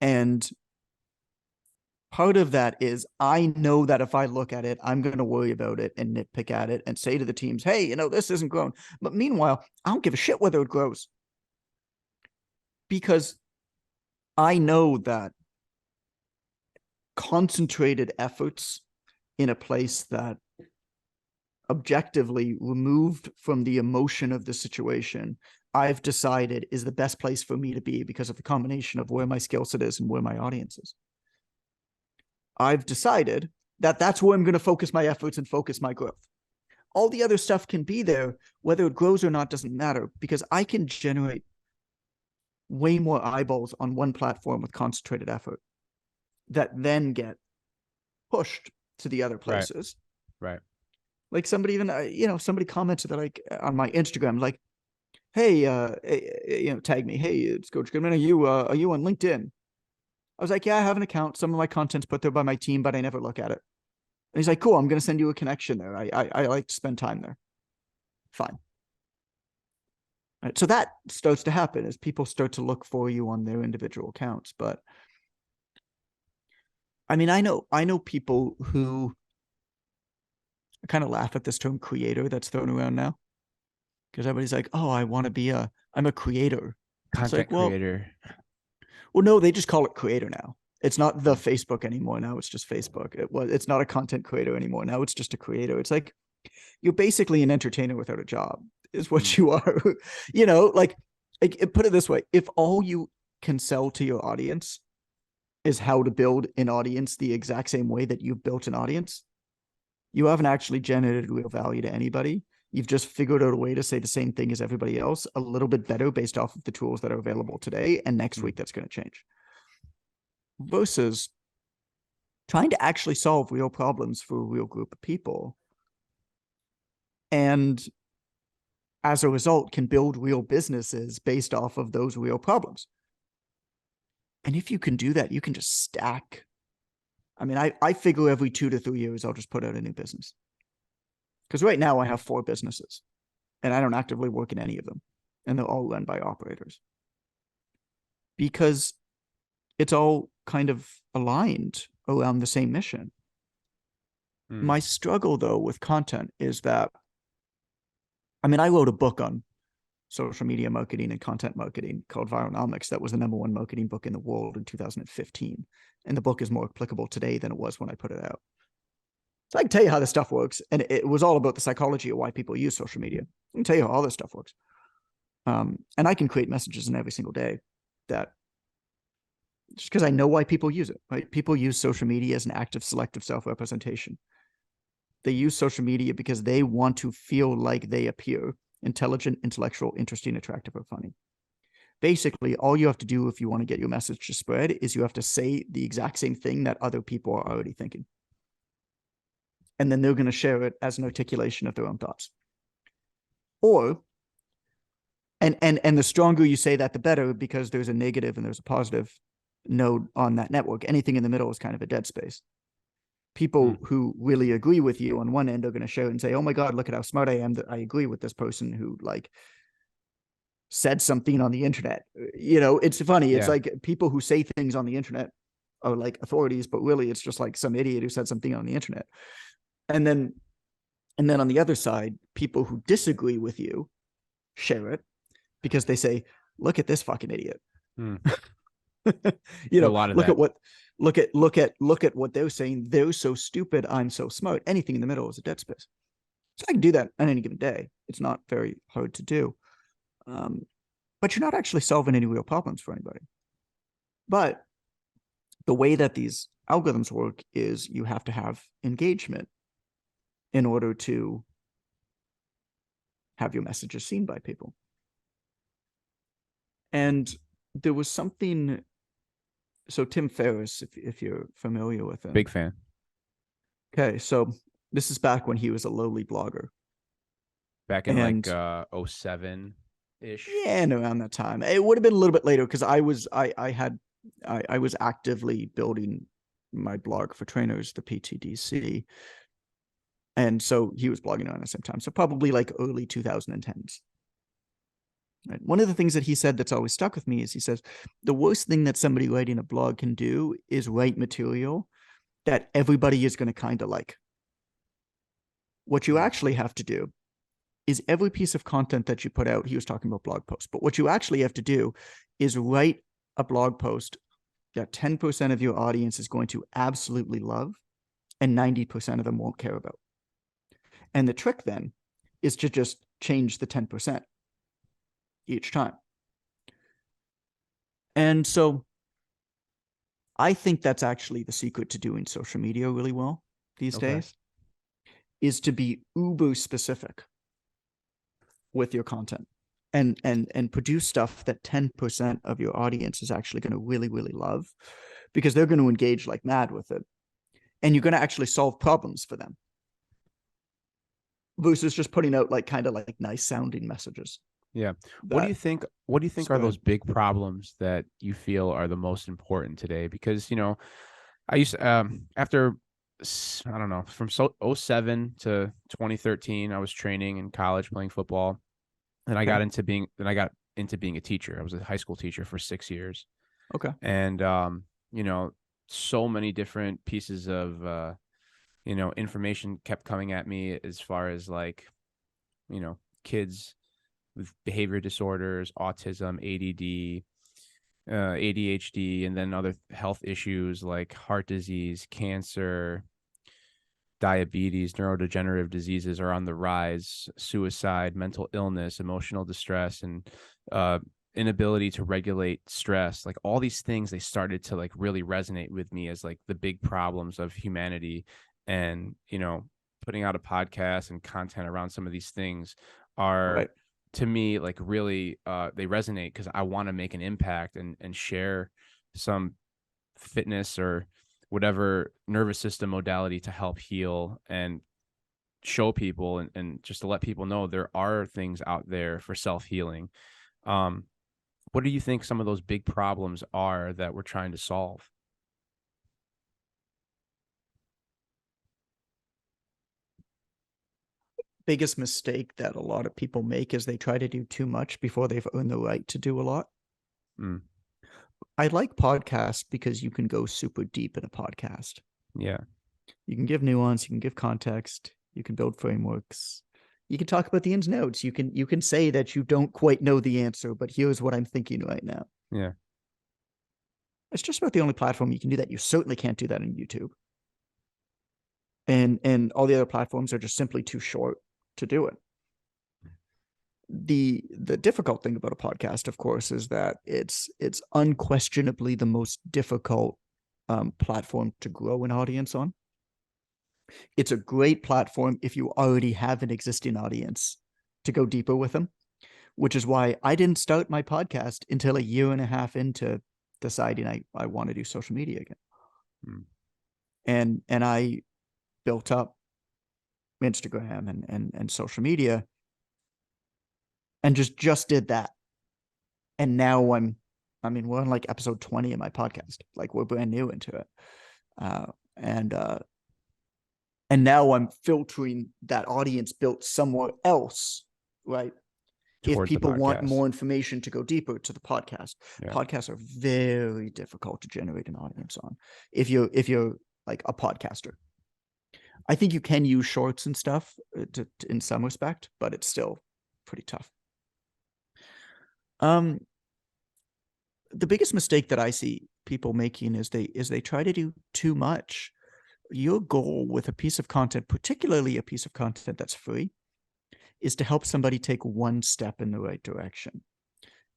And part of that is I know that if I look at it, I'm going to worry about it and nitpick at it and say to the teams, hey, this isn't grown. But meanwhile, I don't give a shit whether it grows, because I know that concentrated efforts in a place that objectively removed from the emotion of the situation, I've decided is the best place for me to be because of the combination of where my skill set is and where my audience is. I've decided that that's where I'm going to focus my efforts and focus my growth. All the other stuff can be there. Whether it grows or not doesn't matter, because I can generate way more eyeballs on one platform with concentrated effort that then get pushed to the other places. Right. Like somebody even, somebody commented that like on my Instagram, like, hey, tag me. Hey, it's Coach Goodman. Are you on LinkedIn? I was like, yeah, I have an account. Some of my content's put there by my team, but I never look at it. And he's like, cool, I'm going to send you a connection there. I like to spend time there. Fine. Right, so that starts to happen as people start to look for you on their individual accounts. But I mean, I know people who kind of laugh at this term creator that's thrown around now, because everybody's like, oh, I'm a creator. Content creator. Well, no, they just call it creator now. It's not the Facebook anymore. Now it's just Facebook. It's not a content creator anymore. Now it's just a creator. It's like, you're basically an entertainer without a job is what you are. Like put it this way. If all you can sell to your audience is how to build an audience the exact same way that you've built an audience, you haven't actually generated real value to anybody. You've just figured out a way to say the same thing as everybody else, a little bit better based off of the tools that are available today. And next week, that's going to change. Versus trying to actually solve real problems for a real group of people. And as a result, can build real businesses based off of those real problems. And if you can do that, you can just stack. I mean, I figure every 2 to 3 years, I'll just put out a new business. Because right now I have 4 businesses and I don't actively work in any of them. And they're all run by operators. Because it's all kind of aligned around the same mission. My struggle, though, with content is that, I mean, I wrote a book on social media marketing and content marketing called Vironomics. That was the #1 marketing book in the world in 2015. And the book is more applicable today than it was when I put it out. So I can tell you how this stuff works. And it was all about the psychology of why people use social media. I can tell you how all this stuff works. And I can create messages in every single day that just because I know why people use it, right? People use social media as an act of selective self-representation. They use social media because they want to feel like they appear intelligent, intellectual, interesting, attractive, or funny. Basically, all you have to do if you want to get your message to spread is you have to say the exact same thing that other people are already thinking. And then they're going to share it as an articulation of their own thoughts. Or, and the stronger you say that, the better, because there's a negative and there's a positive node on that network. Anything in the middle is kind of a dead space. People who really agree with you on one end are going to share it and say, oh my God, look at how smart I am that I agree with this person who like said something on the internet. It's funny. It's like people who say things on the internet are like authorities, but really it's just like some idiot who said something on the internet. And then on the other side, people who disagree with you share it because they say, look at this fucking idiot. A lot of look that. Look at what they're saying. They're so stupid, I'm so smart. Anything in the middle is a dead space. So I can do that on any given day. It's not very hard to do. But you're not actually solving any real problems for anybody. But the way that these algorithms work is you have to have engagement in order to have your messages seen by people. And there was something. So Tim Ferriss, if you're familiar with him. Big fan. Okay, so this is back when he was a lowly blogger. Back in like 07-ish. Yeah, and around that time. It would have been a little bit later because I was actively building my blog for trainers, the PTDC. And so he was blogging around the same time. So probably like early 2010s. Right. One of the things that he said that's always stuck with me is he says, the worst thing that somebody writing a blog can do is write material that everybody is going to kind of like. What you actually have to do is every piece of content that you put out, he was talking about blog posts, but what you actually have to do is write a blog post that 10% of your audience is going to absolutely love and 90% of them won't care about. And the trick then is to just change the 10%. Each time. And so I think that's actually the secret to doing social media really well these days, is to be uber specific with your content and produce stuff that 10% of your audience is actually going to really, really love, because they're going to engage like mad with it. And you're going to actually solve problems for them versus just putting out like kind of like nice sounding messages. Yeah. What do you think are those big problems that you feel are the most important today? Because, I used to, after, I don't know, from 07 to 2013, I was training in college, playing football. And I got into being a teacher. I was a high school teacher for 6 years. Okay. And, so many different pieces of, information kept coming at me as far as like, kids with behavior disorders, autism, ADD, ADHD, and then other health issues like heart disease, cancer, diabetes, neurodegenerative diseases are on the rise, suicide, mental illness, emotional distress, and inability to regulate stress. Like all these things, they started to like really resonate with me as like the big problems of humanity. And, putting out a podcast and content around some of these things are... Right. To me, like really, they resonate because I want to make an impact and share some fitness or whatever nervous system modality to help heal and show people and just to let people know there are things out there for self-healing. What do you think some of those big problems are that we're trying to solve? Biggest mistake that a lot of people make is they try to do too much before they've earned the right to do a lot. I like podcasts because you can go super deep in a podcast. Yeah. You can give nuance, you can give context, you can build frameworks, you can talk about the ins and outs. You can say that you don't quite know the answer, but here's what I'm thinking right now. Yeah. It's just about the only platform you can do that. You certainly can't do that on YouTube. and all the other platforms are just simply too short to do it. The difficult thing about a podcast, of course, is that it's unquestionably the most difficult platform to grow an audience on. It's a great platform if you already have an existing audience to go deeper with them, which is why I didn't start my podcast until a year and a half into deciding I want to do social media again. And I built up Instagram and social media and just did that. And now we're on like episode 20 of my podcast. Like, we're brand new into it. And now I'm filtering that audience built somewhere else, right? If people want more information to go deeper, to the podcast. Yeah. Podcasts are very difficult to generate an audience on. If you're like a podcaster, I think you can use shorts and stuff in some respect, but it's still pretty tough. The biggest mistake that I see people making is they try to do too much. Your goal with a piece of content, particularly a piece of content that's free, is to help somebody take one step in the right direction,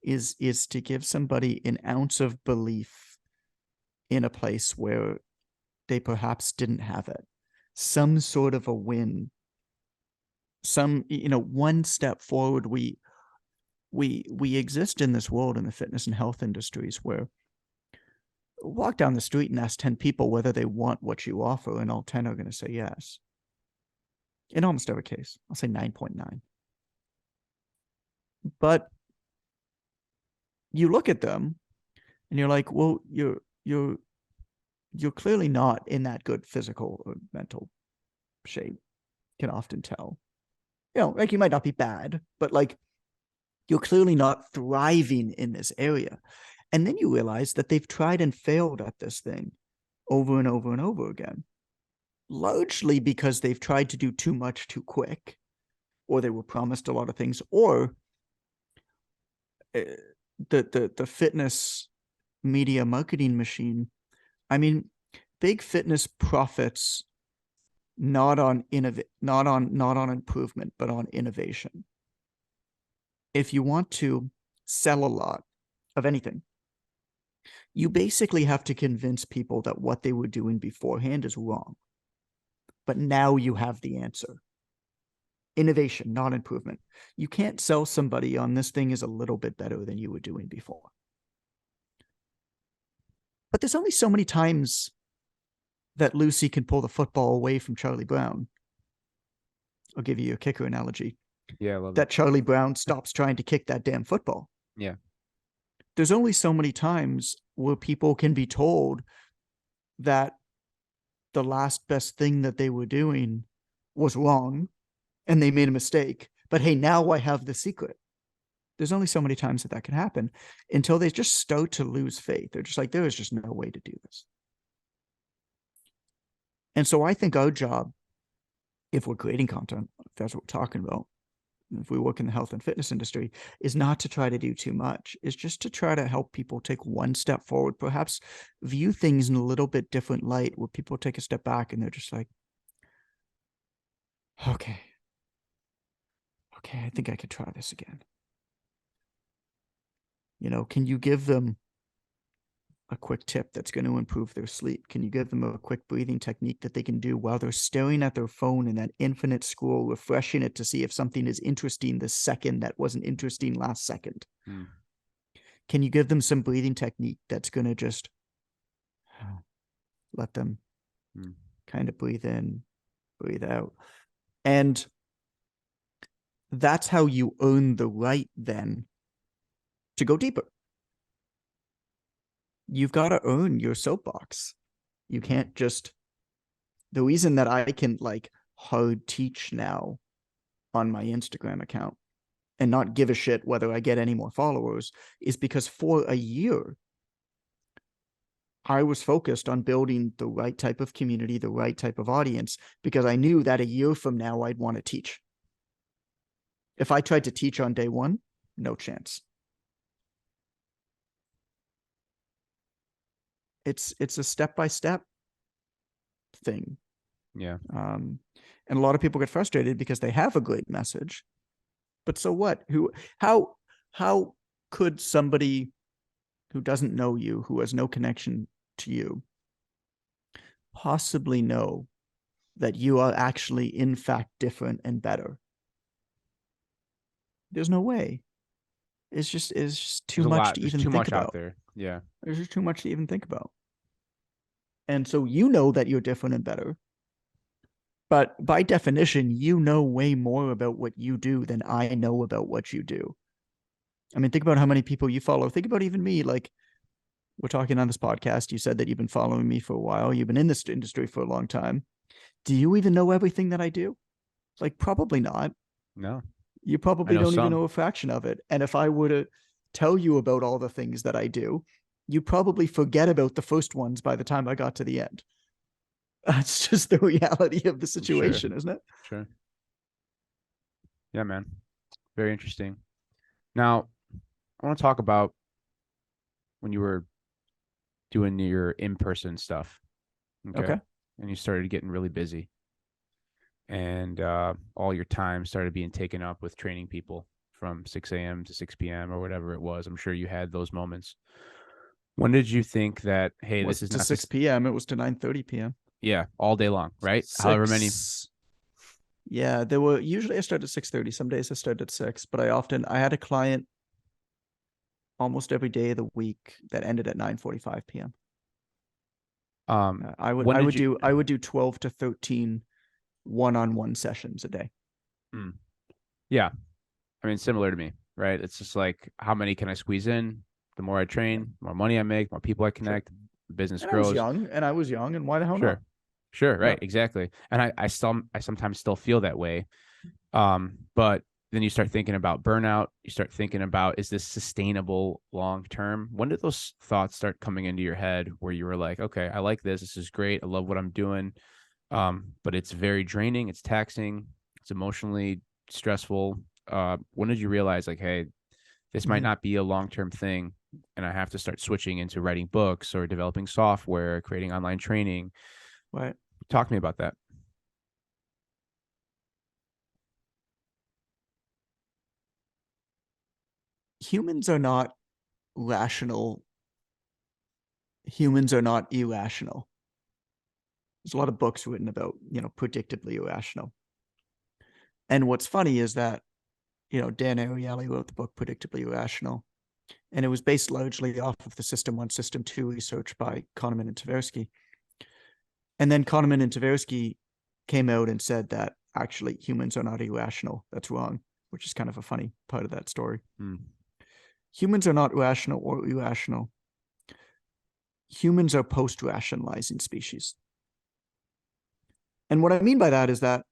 is to give somebody an ounce of belief in a place where they perhaps didn't have it, some sort of a win, some, one step forward. We exist in this world in the fitness and health industries where walk down the street and ask 10 people whether they want what you offer, and all 10 are going to say yes. In almost every case, I'll say 9.9. But you look at them and you're like, well, you're clearly not in that good physical or mental shape. You can often tell. Like, you might not be bad, but like, you're clearly not thriving in this area. And then you realize that they've tried and failed at this thing over and over and over again, largely because they've tried to do too much too quick, or they were promised a lot of things, or the fitness media marketing machine. Big fitness profits not on improvement, but on innovation. If you want to sell a lot of anything, you basically have to convince people that what they were doing beforehand is wrong. But now you have the answer. Innovation, not improvement. You can't sell somebody on this thing is a little bit better than you were doing before. But there's only so many times that Lucy can pull the football away from Charlie Brown. I'll give you a kicker analogy. Yeah, I love that Charlie Brown stops trying to kick that damn football. Yeah. There's only so many times where people can be told that the last best thing that they were doing was wrong and they made a mistake. But hey, now I have the secret. There's only so many times that can happen until they just start to lose faith. They're just like, there is just no way to do this. And so I think our job, if we're creating content, if that's what we're talking about, if we work in the health and fitness industry, is not to try to do too much, is just to try to help people take one step forward, perhaps view things in a little bit different light, where people take a step back and they're just like, okay, I think I could try this again. Can you give them a quick tip that's going to improve their sleep? Can you give them a quick breathing technique that they can do while they're staring at their phone in that infinite scroll, refreshing it to see if something is interesting this second that wasn't interesting last second? Can you give them some breathing technique that's going to just let them kind of breathe in, breathe out? And that's how you earn the right then to go deeper. You've got to earn your soapbox. You can't just, the reason that I can like hard teach now on my Instagram account and not give a shit whether I get any more followers is because for a year, I was focused on building the right type of community, the right type of audience, because I knew that a year from now, I'd want to teach. If I tried to teach on day one, no chance. It's a step-by-step thing. Yeah. And a lot of people get frustrated because they have a great message, but so what? How could somebody who doesn't know you, who has no connection to you, possibly know that you are actually, in fact, different and better? There's no way. It's just too There's a much lot. to There's even too think much out about. there. Yeah. There's just too much to even think about. And so you know that you're different and better, but by definition, you know way more about what you do than I know about what you do. I mean, think about how many people you follow. Think about even me. Like, we're talking on this podcast. You said that you've been following me for a while. You've been in this industry for a long time. Do you even know everything that I do? Like, probably not. No, You I probably know don't even some. know a fraction of it. And if I were to tell you about all the things that I do, you probably forget about the first ones by the time I got to the end. That's just the reality of the Sure. situation, isn't it? Sure. Yeah, man. Very interesting. Now, I want to talk about when you were doing your in-person stuff. Okay. Okay. And you started getting really busy, and all your time started being taken up with training people from 6 a.m. to 6 p.m. or whatever it was. I'm sure you had those moments. When did you think that, hey, It this wasn't is to not 6 this? p.m. It was to 9:30 p.m. Yeah, all day long, right? However many. 6. Yeah, there were usually I started at 6:30. Some days I started at 6, but I had a client almost every day of the week that ended at 9:45 p.m. I would When I did would you? do I would do 12 to 13 one-on-one sessions a day. Mm, yeah, I mean, similar to me, right? It's just like, how many can I squeeze in? The more I Yeah, train, the more money I make, more people I sure. connect, business And I was grows. young, and why the hell not? Sure. Sure, Yeah. right, exactly. And I sometimes still feel that way. But then you start thinking about burnout, you start thinking about, is this sustainable long term? When did those thoughts start coming into your head where you were like, okay, I like this, this is great, I love what I'm doing. But it's very draining, it's taxing, it's emotionally stressful. When did you realize, like, hey, this might Mhm. not be a long-term thing, and I have to start switching into writing books or developing software, creating online training? Right. Talk to me about that. Humans are not rational. Humans are not irrational. There's a lot of books written about, predictably irrational. And what's funny is that, Dan Ariely wrote the book Predictably Irrational, and it was based largely off of the System 1, System 2 research by Kahneman and Tversky. And then Kahneman and Tversky came out and said that actually humans are not irrational. That's wrong, which is kind of a funny part of that story. Hmm. Humans are not rational or irrational. Humans are post-rationalizing species. And what I mean by that is that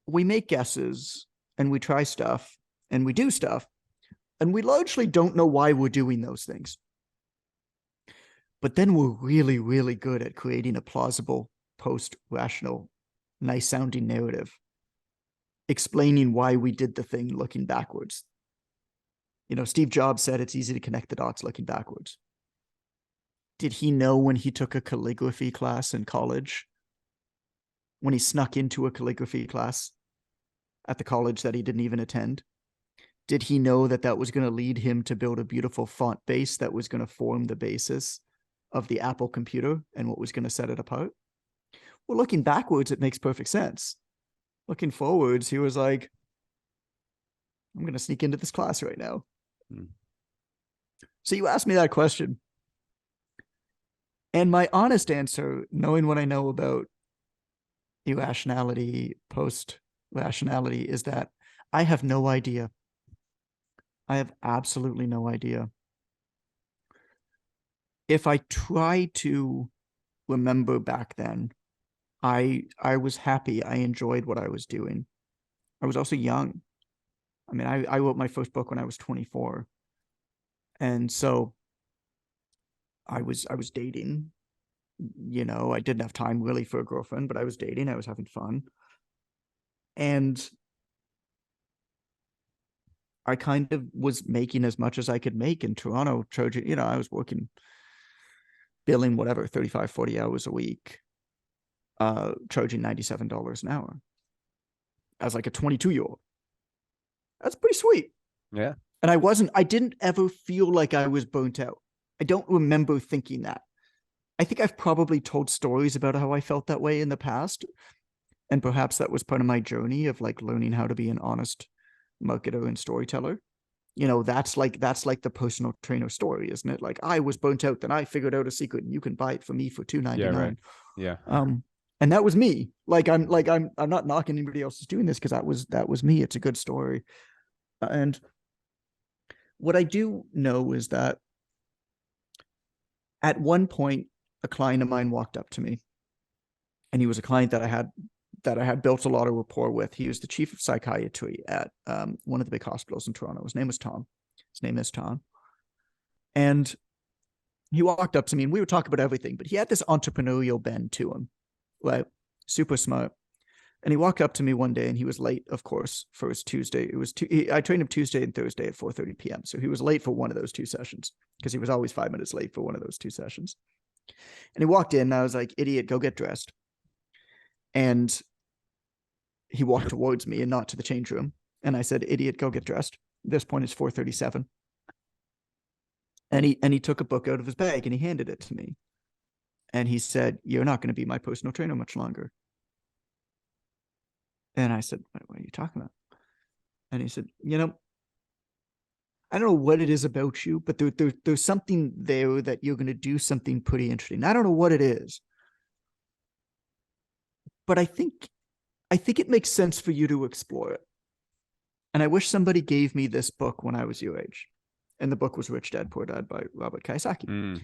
we make guesses and we try stuff and we do stuff, and we largely don't know why we're doing those things. But then we're really, really good at creating a plausible, post-rational, nice-sounding narrative, explaining why we did the thing looking backwards. Steve Jobs said it's easy to connect the dots looking backwards. Did he know when he took a calligraphy class in college, when he snuck into a calligraphy class at the college that he didn't even attend? Did he know that that was going to lead him to build a beautiful font base that was going to form the basis of the Apple computer and what was going to set it apart? Well, looking backwards, it makes perfect sense. Looking forwards, he was like, I'm going to sneak into this class right now. Hmm. So you asked me that question. And my honest answer, knowing what I know about irrationality, post rationality, is that I have no idea. I have absolutely no idea. If I try to remember back then, I was happy. I enjoyed what I was doing. I was also young. I mean, I wrote my first book when I was 24. And so I was dating. I didn't have time really for a girlfriend, but I was dating. I was having fun. And I kind of was making as much as I could make in Toronto, charging, I was working, billing whatever, 35, 40 hours a week. charging $97 an hour as like a 22-year-old. That's pretty sweet. Yeah. And I didn't ever feel like I was burnt out. I don't remember thinking that. I think I've probably told stories about how I felt that way in the past. And perhaps that was part of my journey of like learning how to be an honest marketer and storyteller. That's like the personal trainer story, isn't it? Like, I was burnt out, then I figured out a secret and you can buy it for me for $2.99. Yeah, right. Yeah. And that was me. I'm not knocking anybody else who's doing this, because that was me. It's a good story. And what I do know is that at one point, a client of mine walked up to me, and he was a client that I had built a lot of rapport with. He was the chief of psychiatry at one of the big hospitals in Toronto. His name is Tom. And he walked up to me, and we would talk about everything, but he had this entrepreneurial bend to him, right? Super smart. And he walked up to me one day, and he was late, of course, for his Tuesday. I trained him Tuesday and Thursday at 4:30 p.m. So he was late for one of those two sessions, because he was always 5 minutes late for one of those two sessions. And he walked in, and I was like, idiot, go get dressed. And he walked towards me and not to the change room. And I said, idiot, go get dressed. At this point, it's 4:37. And he took a book out of his bag and he handed it to me. And he said, you're not going to be my personal trainer much longer. And I said, what are you talking about? And he said, I don't know what it is about you, but there's something there that you're going to do something pretty interesting. I don't know what it is, but I think it makes sense for you to explore it. And I wish somebody gave me this book when I was your age. And the book was Rich Dad, Poor Dad by Robert Kiyosaki.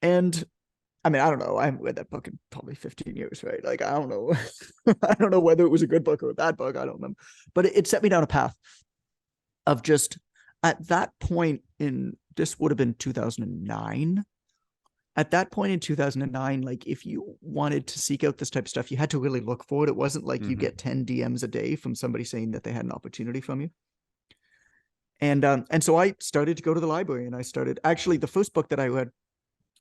And I mean, I don't know. I haven't read that book in probably 15 years, right? Like, I don't know. I don't know whether it was a good book or a bad book. I don't remember. But it set me down a path of just, at that point this would have been 2009. At that point in 2009, like, if you wanted to seek out this type of stuff, you had to really look for it. It wasn't like you get 10 DMs a day from somebody saying that they had an opportunity from you. And so I started to go to the library, and actually, the first book that I read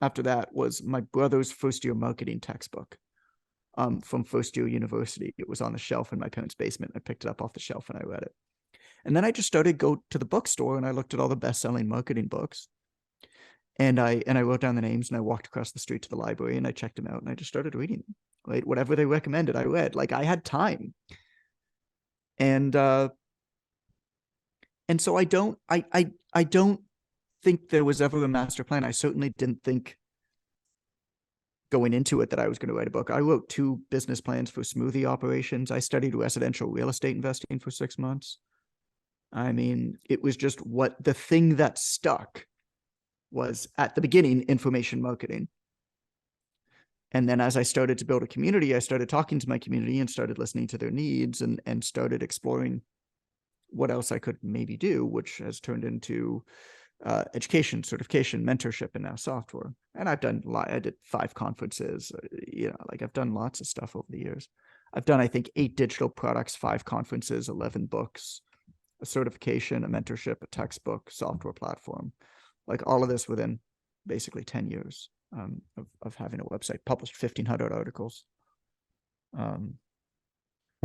after that was my brother's first year marketing textbook from first year university. It was on the shelf in my parents' basement. I picked it up off the shelf and I read it. And then I just started go to the bookstore, and I looked at all the best-selling marketing books. And I wrote down the names, and I walked across the street to the library, and I checked them out, and I just started reading them. Right? Whatever they recommended, I read. Like, I had time. And so I don't think there was ever a master plan. I certainly didn't think going into it that I was going to write a book. I wrote 2 business plans for smoothie operations. I studied residential real estate investing for 6 months. I mean, it was just the thing that stuck was, at the beginning, information marketing. And then as I started to build a community, I started talking to my community and started listening to their needs, and started exploring what else I could maybe do, which has turned into education, certification, mentorship, and now software. And I did 5 conferences, like, I've done lots of stuff over the years. I've done, I think, 8 digital products, 5 conferences, 11 books, a certification, a mentorship, a textbook, software platform, like all of this within basically 10 years of having a website, published 1,500 articles. When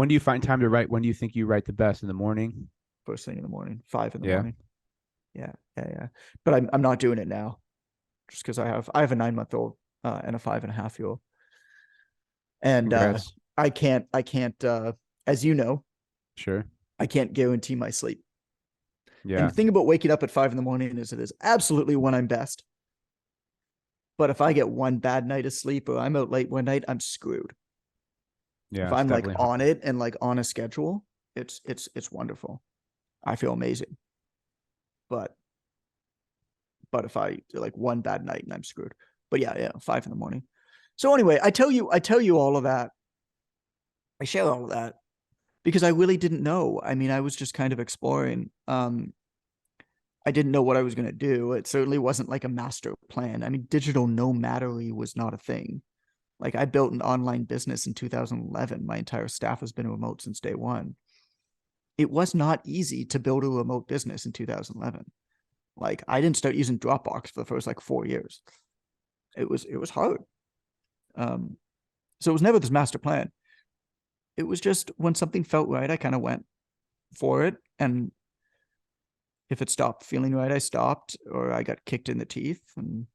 do you find time to write? When do you think you write the best? In the morning? First thing in the morning, 5 in the morning. Yeah. But I'm not doing it now, just because I have a 9-month-old and a 5.5-year-old, and I can't as you know, sure, I can't guarantee my sleep. Yeah. And the thing about waking up at 5 in the morning is it is absolutely when I'm best. But if I get one bad night of sleep, or I'm out late one night, I'm screwed. Yeah. If I'm like on it and like on a schedule, it's wonderful. I feel amazing. But if I like one bad night and I'm screwed. But yeah, 5 in the morning. So anyway, I tell you all of that. I share all of that because I really didn't know. I mean, I was just kind of exploring. I didn't know what I was going to do. It certainly wasn't like a master plan. I mean, digital nomadry was not a thing. Like, I built an online business in 2011. My entire staff has been remote since day one. It was not easy to build a remote business in 2011. Like, I didn't start using Dropbox for the first like 4 years. It was hard. So it was never this master plan. It was just when something felt right, I kind of went for it. And if it stopped feeling right, I stopped, or I got kicked in the teeth. And,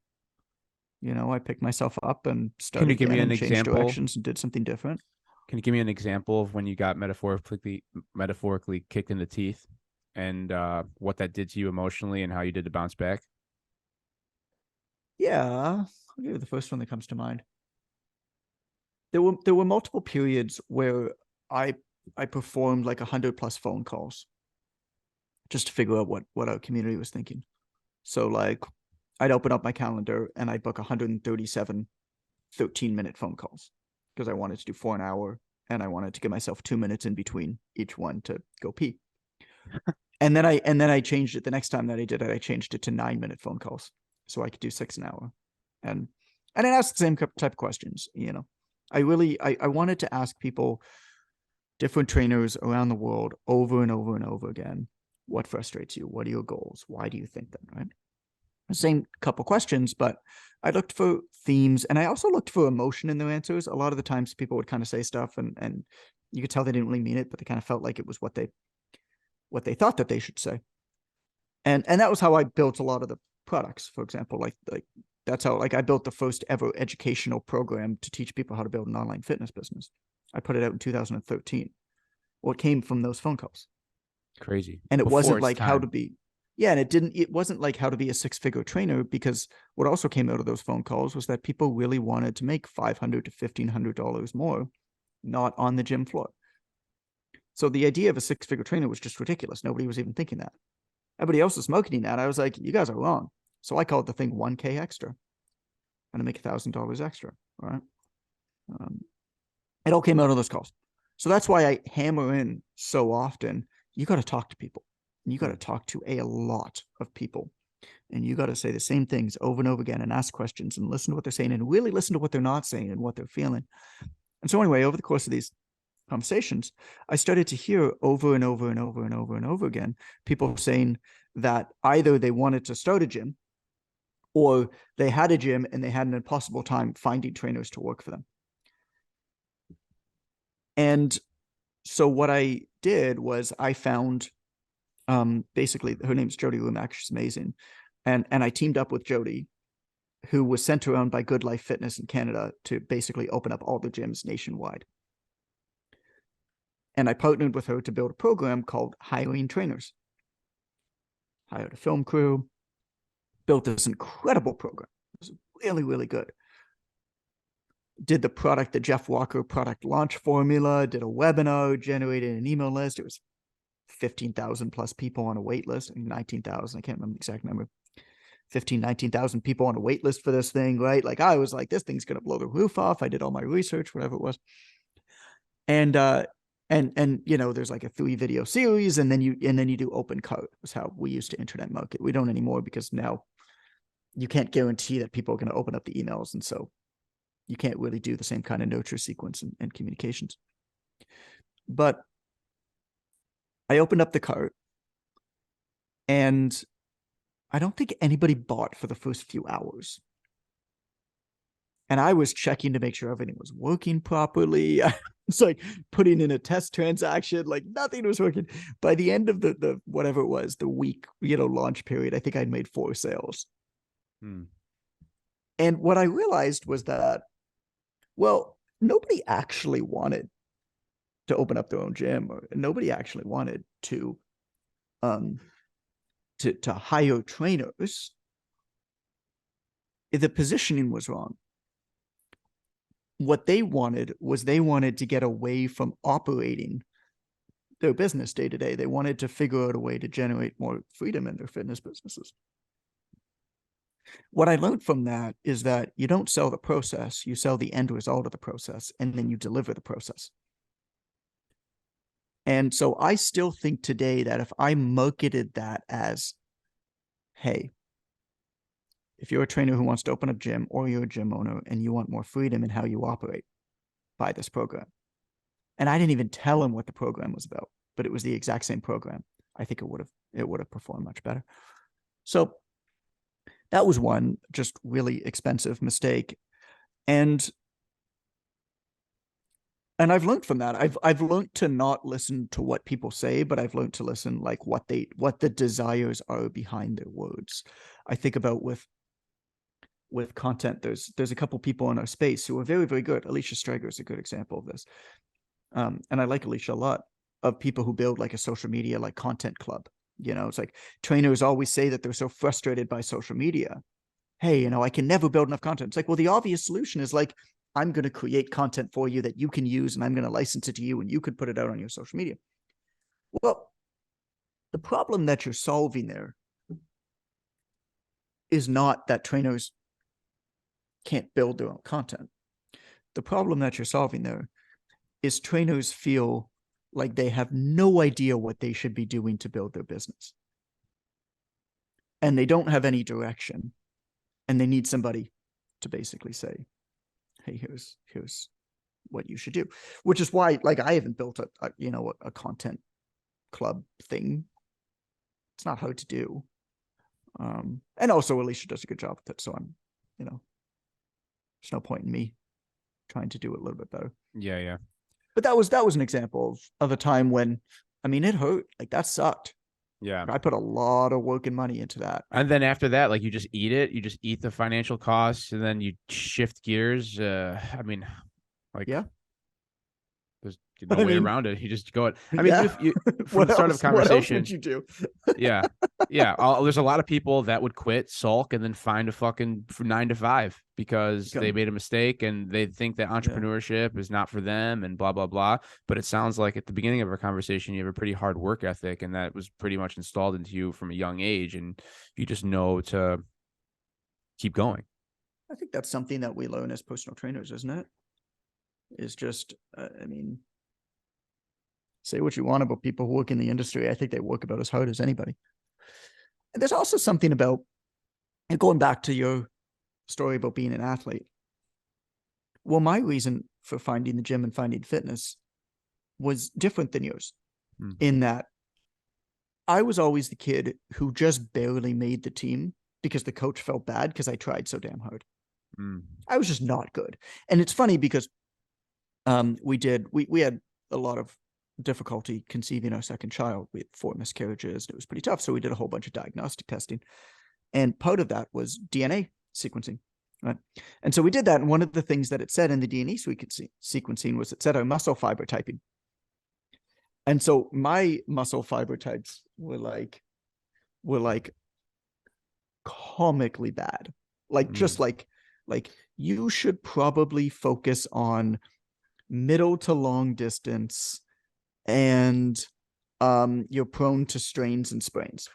I picked myself up and Can started you give me again an and changed example? directions and did something different. Can you give me an example of when you got metaphorically kicked in the teeth, and what that did to you emotionally, and how you did to bounce back? Yeah, I'll give you the first one that comes to mind. There were multiple periods where I I performed like 100+ phone calls just to figure out what our community was thinking. So like I'd open up my calendar and I'd book 137 13-minute phone calls because I wanted to do 4 an hour and I wanted to give myself 2 minutes in between each one to go pee. And then I changed it the next time that I did it. I changed it to 9-minute phone calls so I could do 6 an hour. And I asked the same type of questions. I wanted to ask people, different trainers around the world, over and over and over again, what frustrates you? What are your goals? Why do you think them? Right? The same couple questions, but I looked for themes, and I also looked for emotion in their answers. A lot of the times people would kind of say stuff and you could tell they didn't really mean it, but they kind of felt like it was what they thought that they should say. And that was how I built a lot of the products, for example. Like that's how, like, I built the first ever educational program to teach people how to build an online fitness business. I put it out in 2013. Well, it came from those phone calls. Crazy. And it Before wasn't its like how to time. be, yeah, and it wasn't like how to be a 6-figure trainer, because what also came out of those phone calls was that people really wanted to make $500 to $1,500 more, not on the gym floor. So the idea of a 6-figure trainer was just ridiculous. Nobody was even thinking that. Everybody else was marketing that. I was like, you guys are wrong. So I called the thing 1K extra, and to make $1,000 extra. Right? It all came out of those calls. So that's why I hammer in so often. You got to talk to people. You got to talk to a lot of people, and you got to say the same things over and over again, and ask questions and listen to what they're saying, and really listen to what they're not saying and what they're feeling. And so anyway, over the course of these conversations, I started to hear over and over and over and over and over again people saying that either they wanted to start a gym, or they had a gym and they had an impossible time finding trainers to work for them. And so what I did was I found, basically, her name's Jody Lumack. She's amazing. And I teamed up with Jody, who was sent around by Good Life Fitness in Canada to basically open up all the gyms nationwide. And I partnered with her to build a program called Hiring Trainers. Hired a film crew, built this incredible program. It was really, really good. Did the Jeff Walker product launch formula, did a webinar, generated an email list. It was 15,000 plus people on a wait list. 19,000, I can't remember the exact number. 19,000 people on a wait list for this thing, right? Like, I was like, this thing's going to blow the roof off. I did all my research, whatever it was. And there's like a 3-video series, and then you do open cart. Was how we used to internet market. We don't anymore, because now you can't guarantee that people are going to open up the emails, and so you can't really do the same kind of nurture sequence and communications. But I opened up the cart, and I don't think anybody bought for the first few hours. And I was checking to make sure everything was working properly. I was like putting in a test transaction, like nothing was working. By the end of the whatever it was, the week, launch period, I think I'd made 4 sales. And what I realized was that, well, nobody actually wanted to open up their own gym, or nobody actually wanted to hire trainers. The positioning was wrong. What they wanted was, they wanted to get away from operating their business day to day. They wanted to figure out a way to generate more freedom in their fitness businesses. What I learned from that is that you don't sell the process, you sell the end result of the process, and then you deliver the process. And so I still think today that if I marketed that as, hey, if you're a trainer who wants to open a gym, or you're a gym owner and you want more freedom in how you operate, buy this program. And I didn't even tell him what the program was about, but it was the exact same program. I think it would have performed much better. So that was one just really expensive mistake. And And I've learned from that. I've learned to not listen to what people say, but I've learned to listen like what the desires are behind their words. I think about with content, there's a couple people in our space who are very, very good. Alicia Strager is a good example of this. And I like Alicia a lot, of people who build like a social media like content club. It's like trainers always say that they're so frustrated by social media. Hey, I can never build enough content. It's like, well, the obvious solution is like, I'm going to create content for you that you can use, and I'm going to license it to you, and you could put it out on your social media. Well, the problem that you're solving there is not that trainers can't build their own content. The problem that you're solving there is trainers feel like they have no idea what they should be doing to build their business. And they don't have any direction. And they need somebody to basically say, hey, here's what you should do. Which is why, like, I haven't built a content club thing. It's not hard to do. And also Alicia does a good job with it. So I'm, there's no point in me trying to do it a little bit better. Yeah. But that was an example of a time when, it hurt. Like, that sucked. Yeah. I put a lot of work and money into that. And then after that, like, you just eat it. You just eat the financial costs, and then you shift gears. Yeah. There's no way around it. You just go. From the start of conversation, what else would you do? Yeah. There's a lot of people that would quit, sulk, and then find a fucking 9 to 5 because they made a mistake and they think that entrepreneurship is not for them and blah, blah, blah. But it sounds like at the beginning of our conversation, you have a pretty hard work ethic, and that was pretty much installed into you from a young age. And you just know to keep going. I think that's something that we learn as personal trainers, isn't it? Is just, say what you want about people who work in the industry. I think they work about as hard as anybody. And there's also something about, and going back to your story about being an athlete. Well, my reason for finding the gym and finding fitness was different than yours, in that I was always the kid who just barely made the team because the coach felt bad because I tried so damn hard. I was just not good. And it's funny because we had a lot of difficulty conceiving our second child. We had 4 miscarriages, and it was pretty tough. So we did a whole bunch of diagnostic testing. And part of that was DNA sequencing, right? And so we did that. And one of the things that it said in the DNA sequencing was it said our muscle fiber typing. And so my muscle fiber types were like comically bad. Like, just like you should probably focus on middle to long distance, and you're prone to strains and sprains.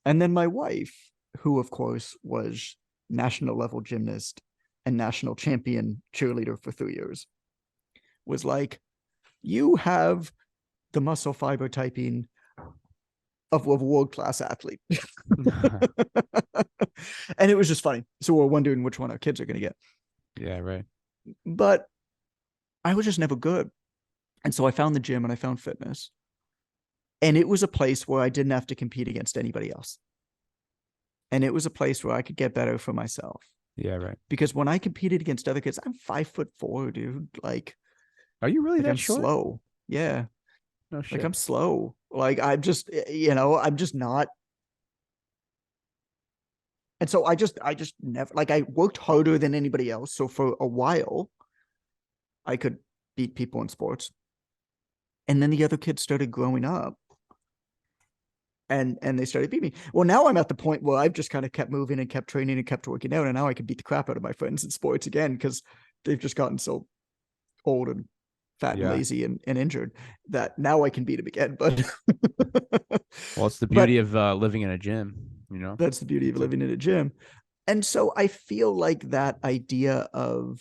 And then my wife, who of course was national level gymnast and national champion cheerleader for 3 years, was like, you have the muscle fiber typing of a world-class athlete. And it was just funny. So we're wondering which one our kids are going to get. Yeah, right. But I was just never good. And so I found the gym and I found fitness. And it was a place where I didn't have to compete against anybody else. And it was a place where I could get better for myself. Yeah, right. Because when I competed against other kids, I'm 5'4", dude. Like, are you really that I'm short? slow. Yeah. No shit. Like, I'm slow. Like, I'm just, I'm just not. And so I just never, like, I worked harder than anybody else. So for a while, I could beat people in sports. And then the other kids started growing up, and they started beating me. Well, now I'm at the point where I've just kind of kept moving and kept training and kept working out. And now I can beat the crap out of my friends in sports again, because they've just gotten so old and fat and lazy and injured that now I can beat them again. But well, it's the beauty of living in a gym, That's the beauty of living in a gym. And so I feel like that idea of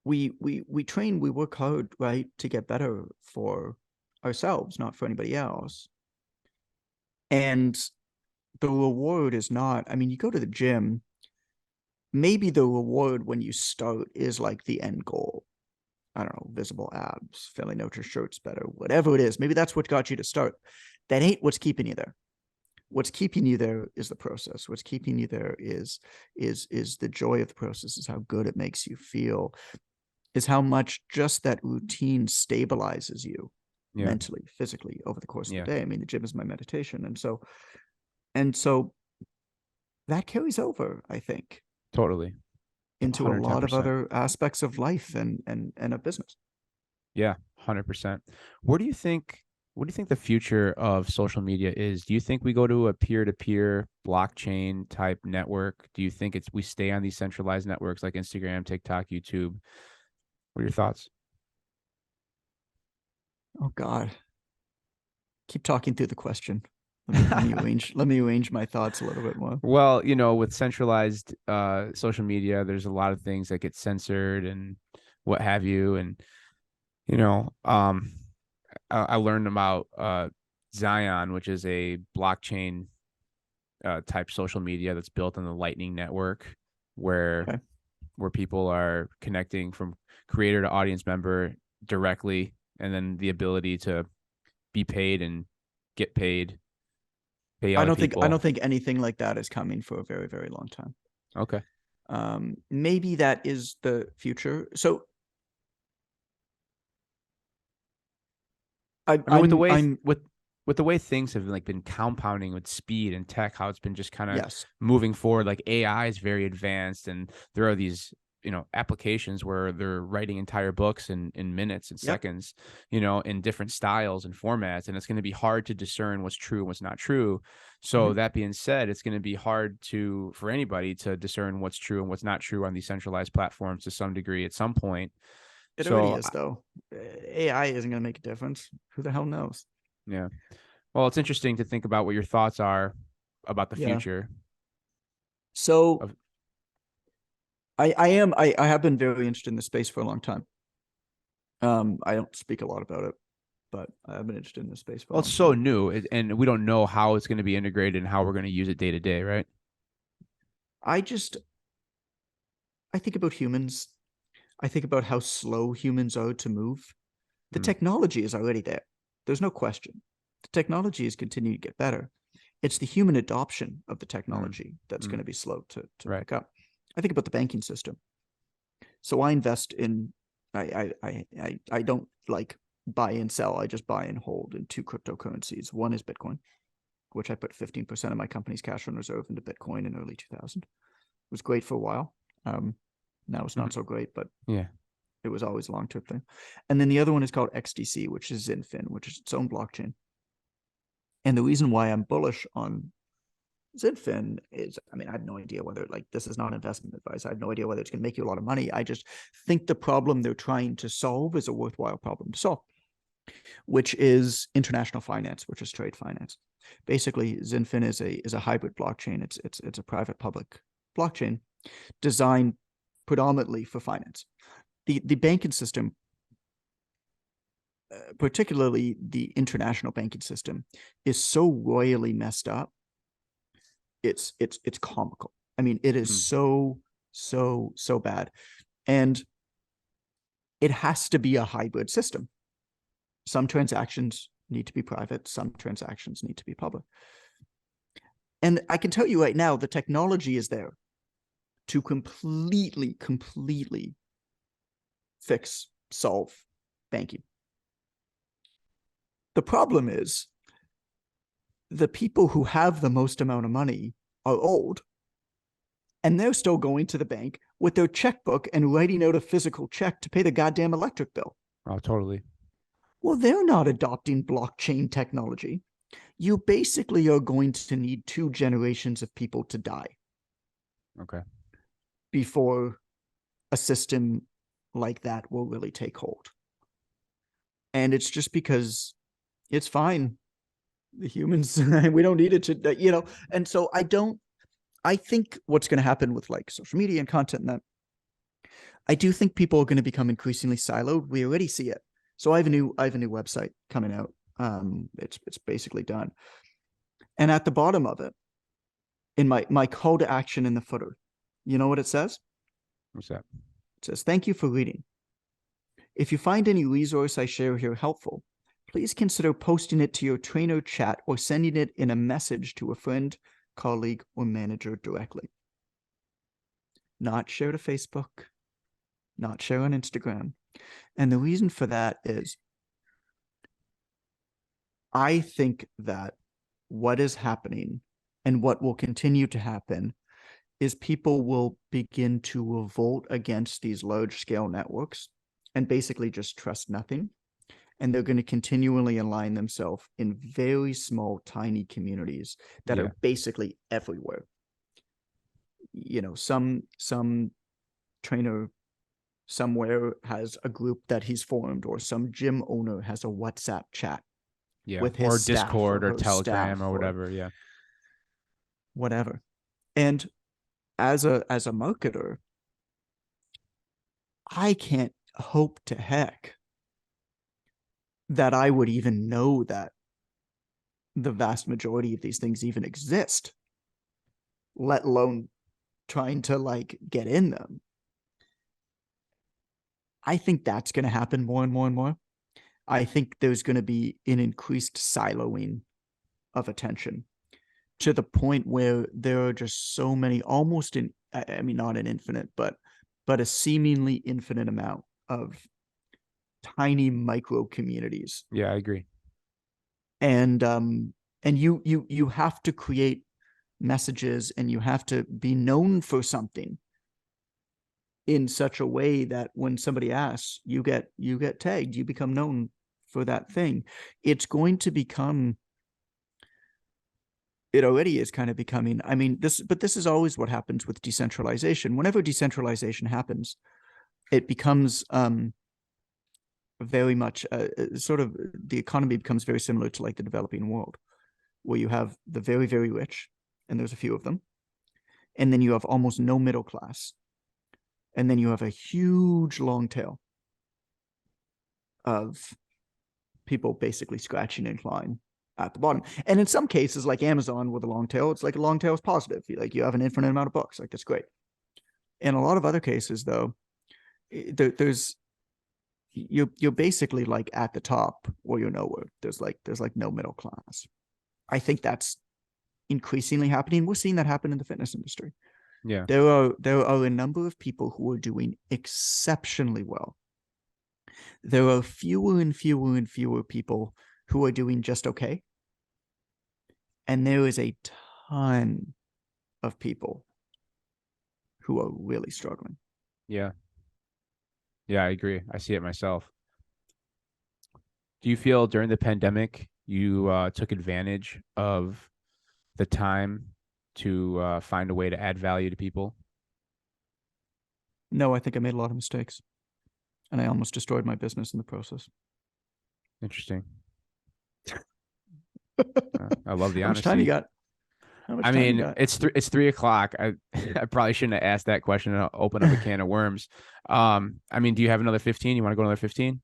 we train, we work hard, right, to get better for ourselves, not for anybody else. And the reward is not, you go to the gym, maybe the reward when you start is like the end goal. I don't know, visible abs, filling out your shirts better, whatever it is. Maybe that's what got you to start. That ain't what's keeping you there. What's keeping you there is the process. What's keeping you there is the joy of the process, is how good it makes you feel. is how much just that routine stabilizes you Yeah. mentally, physically over the course of Yeah. the day. I mean, the gym is my meditation. And so that carries over, I think, Totally. into a lot of 110%. other aspects of life and of business. Yeah, 100%. Where do you think what do you think the future of social media is? Do you think we go to a peer-to-peer blockchain type network? Do you think we stay on these centralized networks like Instagram, TikTok, YouTube? What are your thoughts? Oh God. Keep talking through the question. Let me arrange my thoughts a little bit more. Well, with centralized social media, there's a lot of things that get censored and what have you. And, you know, um, I learned about Zion, which is a blockchain type social media that's built on the Lightning Network, where Okay. people are connecting from creator to audience member directly, and then the ability to be paid and get paid, pay I other don't think I people. don't think anything like that is coming for a very, very long time. Okay. Maybe that is the future. So I mean, I'm with the way things have been compounding with speed and tech, how it's been just kind of yes. moving forward. Like AI is very advanced, and there are these applications where they're writing entire books in minutes and Yep. seconds, in different styles and formats, and it's going to be hard to discern what's true and what's not true. So Mhm. that being said, it's going to be hard for anybody to discern what's true and what's not true on these centralized platforms to some degree at some point. It already So is though. AI isn't going to make a difference. Who the hell knows? yeah. Well, it's interesting to think about what your thoughts are about the Yeah. future So of. I have been very interested in this space for a long time. I don't speak a lot about it, but I've been interested in this space for a Well, it's long so time. new, and we don't know how it's going to be integrated and how we're going to use it day to day, right? I just I think about humans. I think about how slow humans are to move. The Mm, technology is already there. There's no question. The technology is continuing to get better. It's the human adoption of the mm, technology that's going mm, to be slow to right. pick up. I think about the banking system. So I invest in I don't like buy and sell. I just buy and hold in two cryptocurrencies. One is Bitcoin, which I put 15% of my company's cash on reserve into Bitcoin in early 2000. It was great for a while. Now it's Mhm. not so great, but Yeah. it was always a long-term thing. And then the other one is called XDC, which is Zinfin, which is its own blockchain. And the reason why I'm bullish on Zinfin is, I mean, I have no idea whether, like, this is not investment advice. I have no idea whether it's going to make you a lot of money. I just think the problem they're trying to solve is a worthwhile problem to solve, which is international finance, which is trade finance. Basically, Zinfin is a hybrid blockchain. It's a private public blockchain designed predominantly for finance. The banking system, particularly the international banking system, is so royally messed up. It's comical. I mean, it is Mm, so bad, and it has to be a hybrid system. Some transactions need to be private. Some transactions need to be public. And I can tell you right now, the technology is there to completely solve banking. The problem is the people who have the most amount of money are old, and they're still going to the bank with their checkbook and writing out a physical check to pay the goddamn electric bill. oh, totally. Well, they're not adopting blockchain technology. You basically are going to need two generations of people to die Okay. before a system like that will really take hold. And it's just because it's fine. The humans, we don't need it to. And so I think what's going to happen with like social media and content and that, I do think people are going to become increasingly siloed. We already see it. So I have a new website coming out. It's basically done. And at the bottom of it, in my call to action in the footer, you know what it says? What's that? It says, "Thank you for reading. If you find any resource I share here helpful, please consider posting it to your trainer chat or sending it in a message to a friend, colleague, or manager directly. Not share to Facebook, not share on Instagram. And the reason for that is I think that what is happening and what will continue to happen is people will begin to revolt against these large scale networks and basically just trust nothing. And they're going to continually align themselves in very small, tiny communities that are basically everywhere. You know, some trainer somewhere has a group that he's formed, or some gym owner has a WhatsApp chat with his or staff Discord or her Telegram staff or whatever. whatever. And as a marketer, I can't hope to heck that I would even know that the vast majority of these things even exist, let alone trying to like get in them. I think that's going to happen more and more and more. I think there's going to be an increased siloing of attention to the point where there are just so many, almost in, I mean, not an infinite, but a seemingly infinite amount of tiny micro communities. Yeah, I agree. And you have to create messages, and you have to be known for something in such a way that when somebody asks, you get tagged, you become known for that thing. It's going to become, it already is kind of becoming, I mean, this is always what happens with decentralization. Whenever decentralization happens, it becomes very much sort of, the economy becomes very similar to like the developing world, where you have the very, very rich, and there's a few of them, and then you have almost no middle class, and then you have a huge long tail of people basically scratching and clawing at the bottom. And in some cases, like Amazon with a long tail, it's like a long tail is positive. Like you have an infinite amount of books, like that's great. In a lot of other cases, though, there's you're basically like at the top or you're nowhere. There's like no middle class. I think that's increasingly happening. We're seeing that happen in the fitness industry. Yeah. There are a number of people who are doing exceptionally well. There are fewer and fewer and fewer people who are doing just okay. And there is a ton of people who are really struggling. Yeah. Yeah, I agree. I see it myself. Do you feel during the pandemic you took advantage of the time to find a way to add value to people? No, I think I made a lot of mistakes, and I almost destroyed my business in the process. Interesting. I love the How much time you honesty. got? How much I time you mean, got? it's 3 o'clock. I probably shouldn't have asked that question and open up a can of worms. I mean, do you have another 15? You want to go another 15?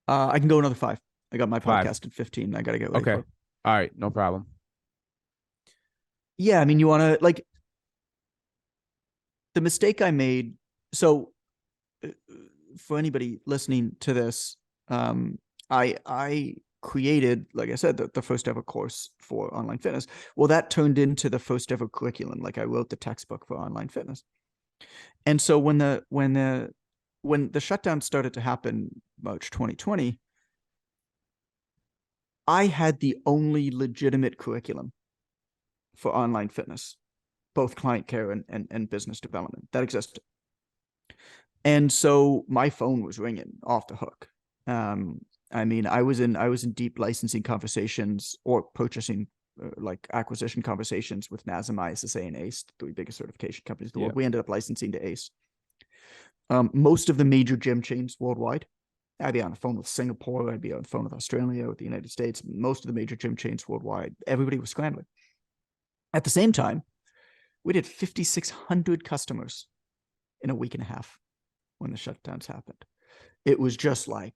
I can go another 5. I got my 5. podcast at 15. I got to get ready Okay. for. All right, no problem. Yeah, I mean, you want to like the mistake I made. So, for anybody listening to this, I created, like I said, the first ever course for online fitness. Well, that turned into the first ever curriculum. Like I wrote the textbook for online fitness. And so when the shutdown started to happen, March 2020, I had the only legitimate curriculum for online fitness, both client care and business development, that existed. And so my phone was ringing off the hook. I mean, I was in deep licensing conversations or purchasing like acquisition conversations with NASM, ISSA, and ACE, the 3 biggest certification companies in the world. We ended up licensing to ACE. Most of the major gym chains worldwide. I'd be on the phone with Singapore. I'd be on the phone with Australia, with the United States. Most of the major gym chains worldwide. Everybody was scrambling. At the same time, we did 5,600 customers in a week and a half when the shutdowns happened. It was just like,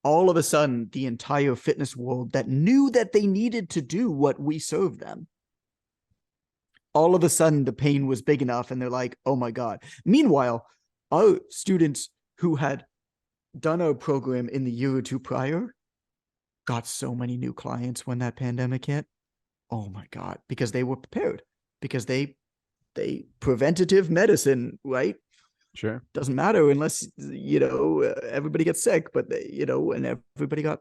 all of a sudden, the entire fitness world that knew that they needed to do what we served them, all of a sudden the pain was big enough and they're like, oh my God. Meanwhile, our students who had done our program in the year or 2 prior got so many new clients when that pandemic hit. Oh my God, because they were prepared, because they preventative medicine, right? Sure. Doesn't matter unless, everybody gets sick, but and everybody got,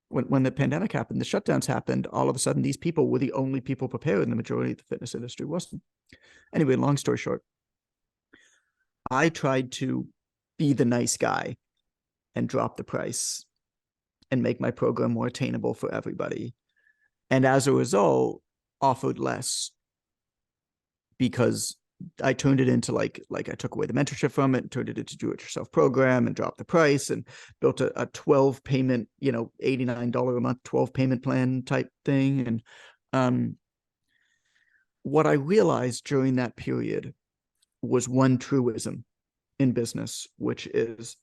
when the pandemic happened, the shutdowns happened, all of a sudden these people were the only people prepared, and the majority of the fitness industry wasn't. Anyway, long story short, I tried to be the nice guy and drop the price and make my program more attainable for everybody. And as a result, offered less, because I turned it into like I took away the mentorship from it and turned it into do-it-yourself program and dropped the price and built a 12 payment, $89 a month, 12 payment plan type thing. And what I realized during that period was one truism in business, which is,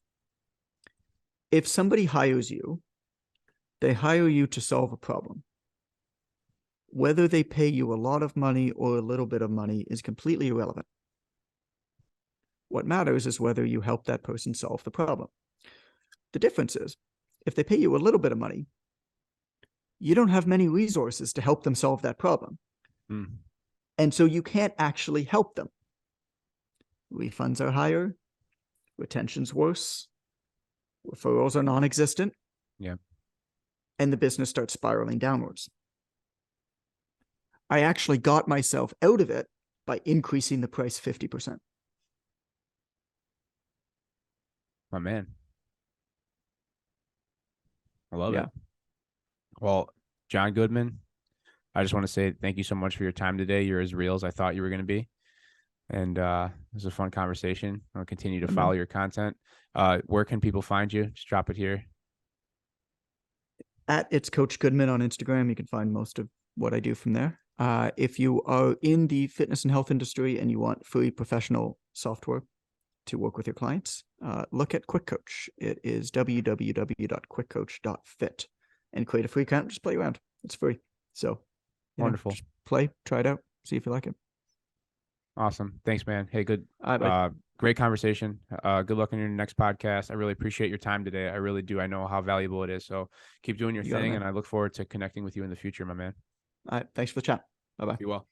if somebody hires you, they hire you to solve a problem. Whether they pay you a lot of money or a little bit of money is completely irrelevant. What matters is whether you help that person solve the problem. The difference is, if they pay you a little bit of money, you don't have many resources to help them solve that problem. And so you can't actually help them. Refunds are higher, retention's worse, referrals are non-existent. Yeah. And the business starts spiraling downwards. I actually got myself out of it by increasing the price 50%. My man. I love it. Well, John Goodman, I just want to say thank you so much for your time today. You're as real as I thought you were going to be. And it was a fun conversation. I'll continue to follow your content. Where can people find you? Just drop it here. At It's Coach Goodman on Instagram. You can find most of what I do from there. If you are in the fitness and health industry and you want free professional software to work with your clients, look at Quick Coach. It is www.quickcoach.fit, and create a free account. Just play around. It's free. So wonderful. Just play, try it out, see if you like it. Awesome. Thanks, man. Hey, good. Great conversation. Good luck on your next podcast. I really appreciate your time today. I really do. I know how valuable it is. So keep doing your thing, and I look forward to connecting with you in the future, my man. All right. Thanks for the chat. Bye-bye. Be well.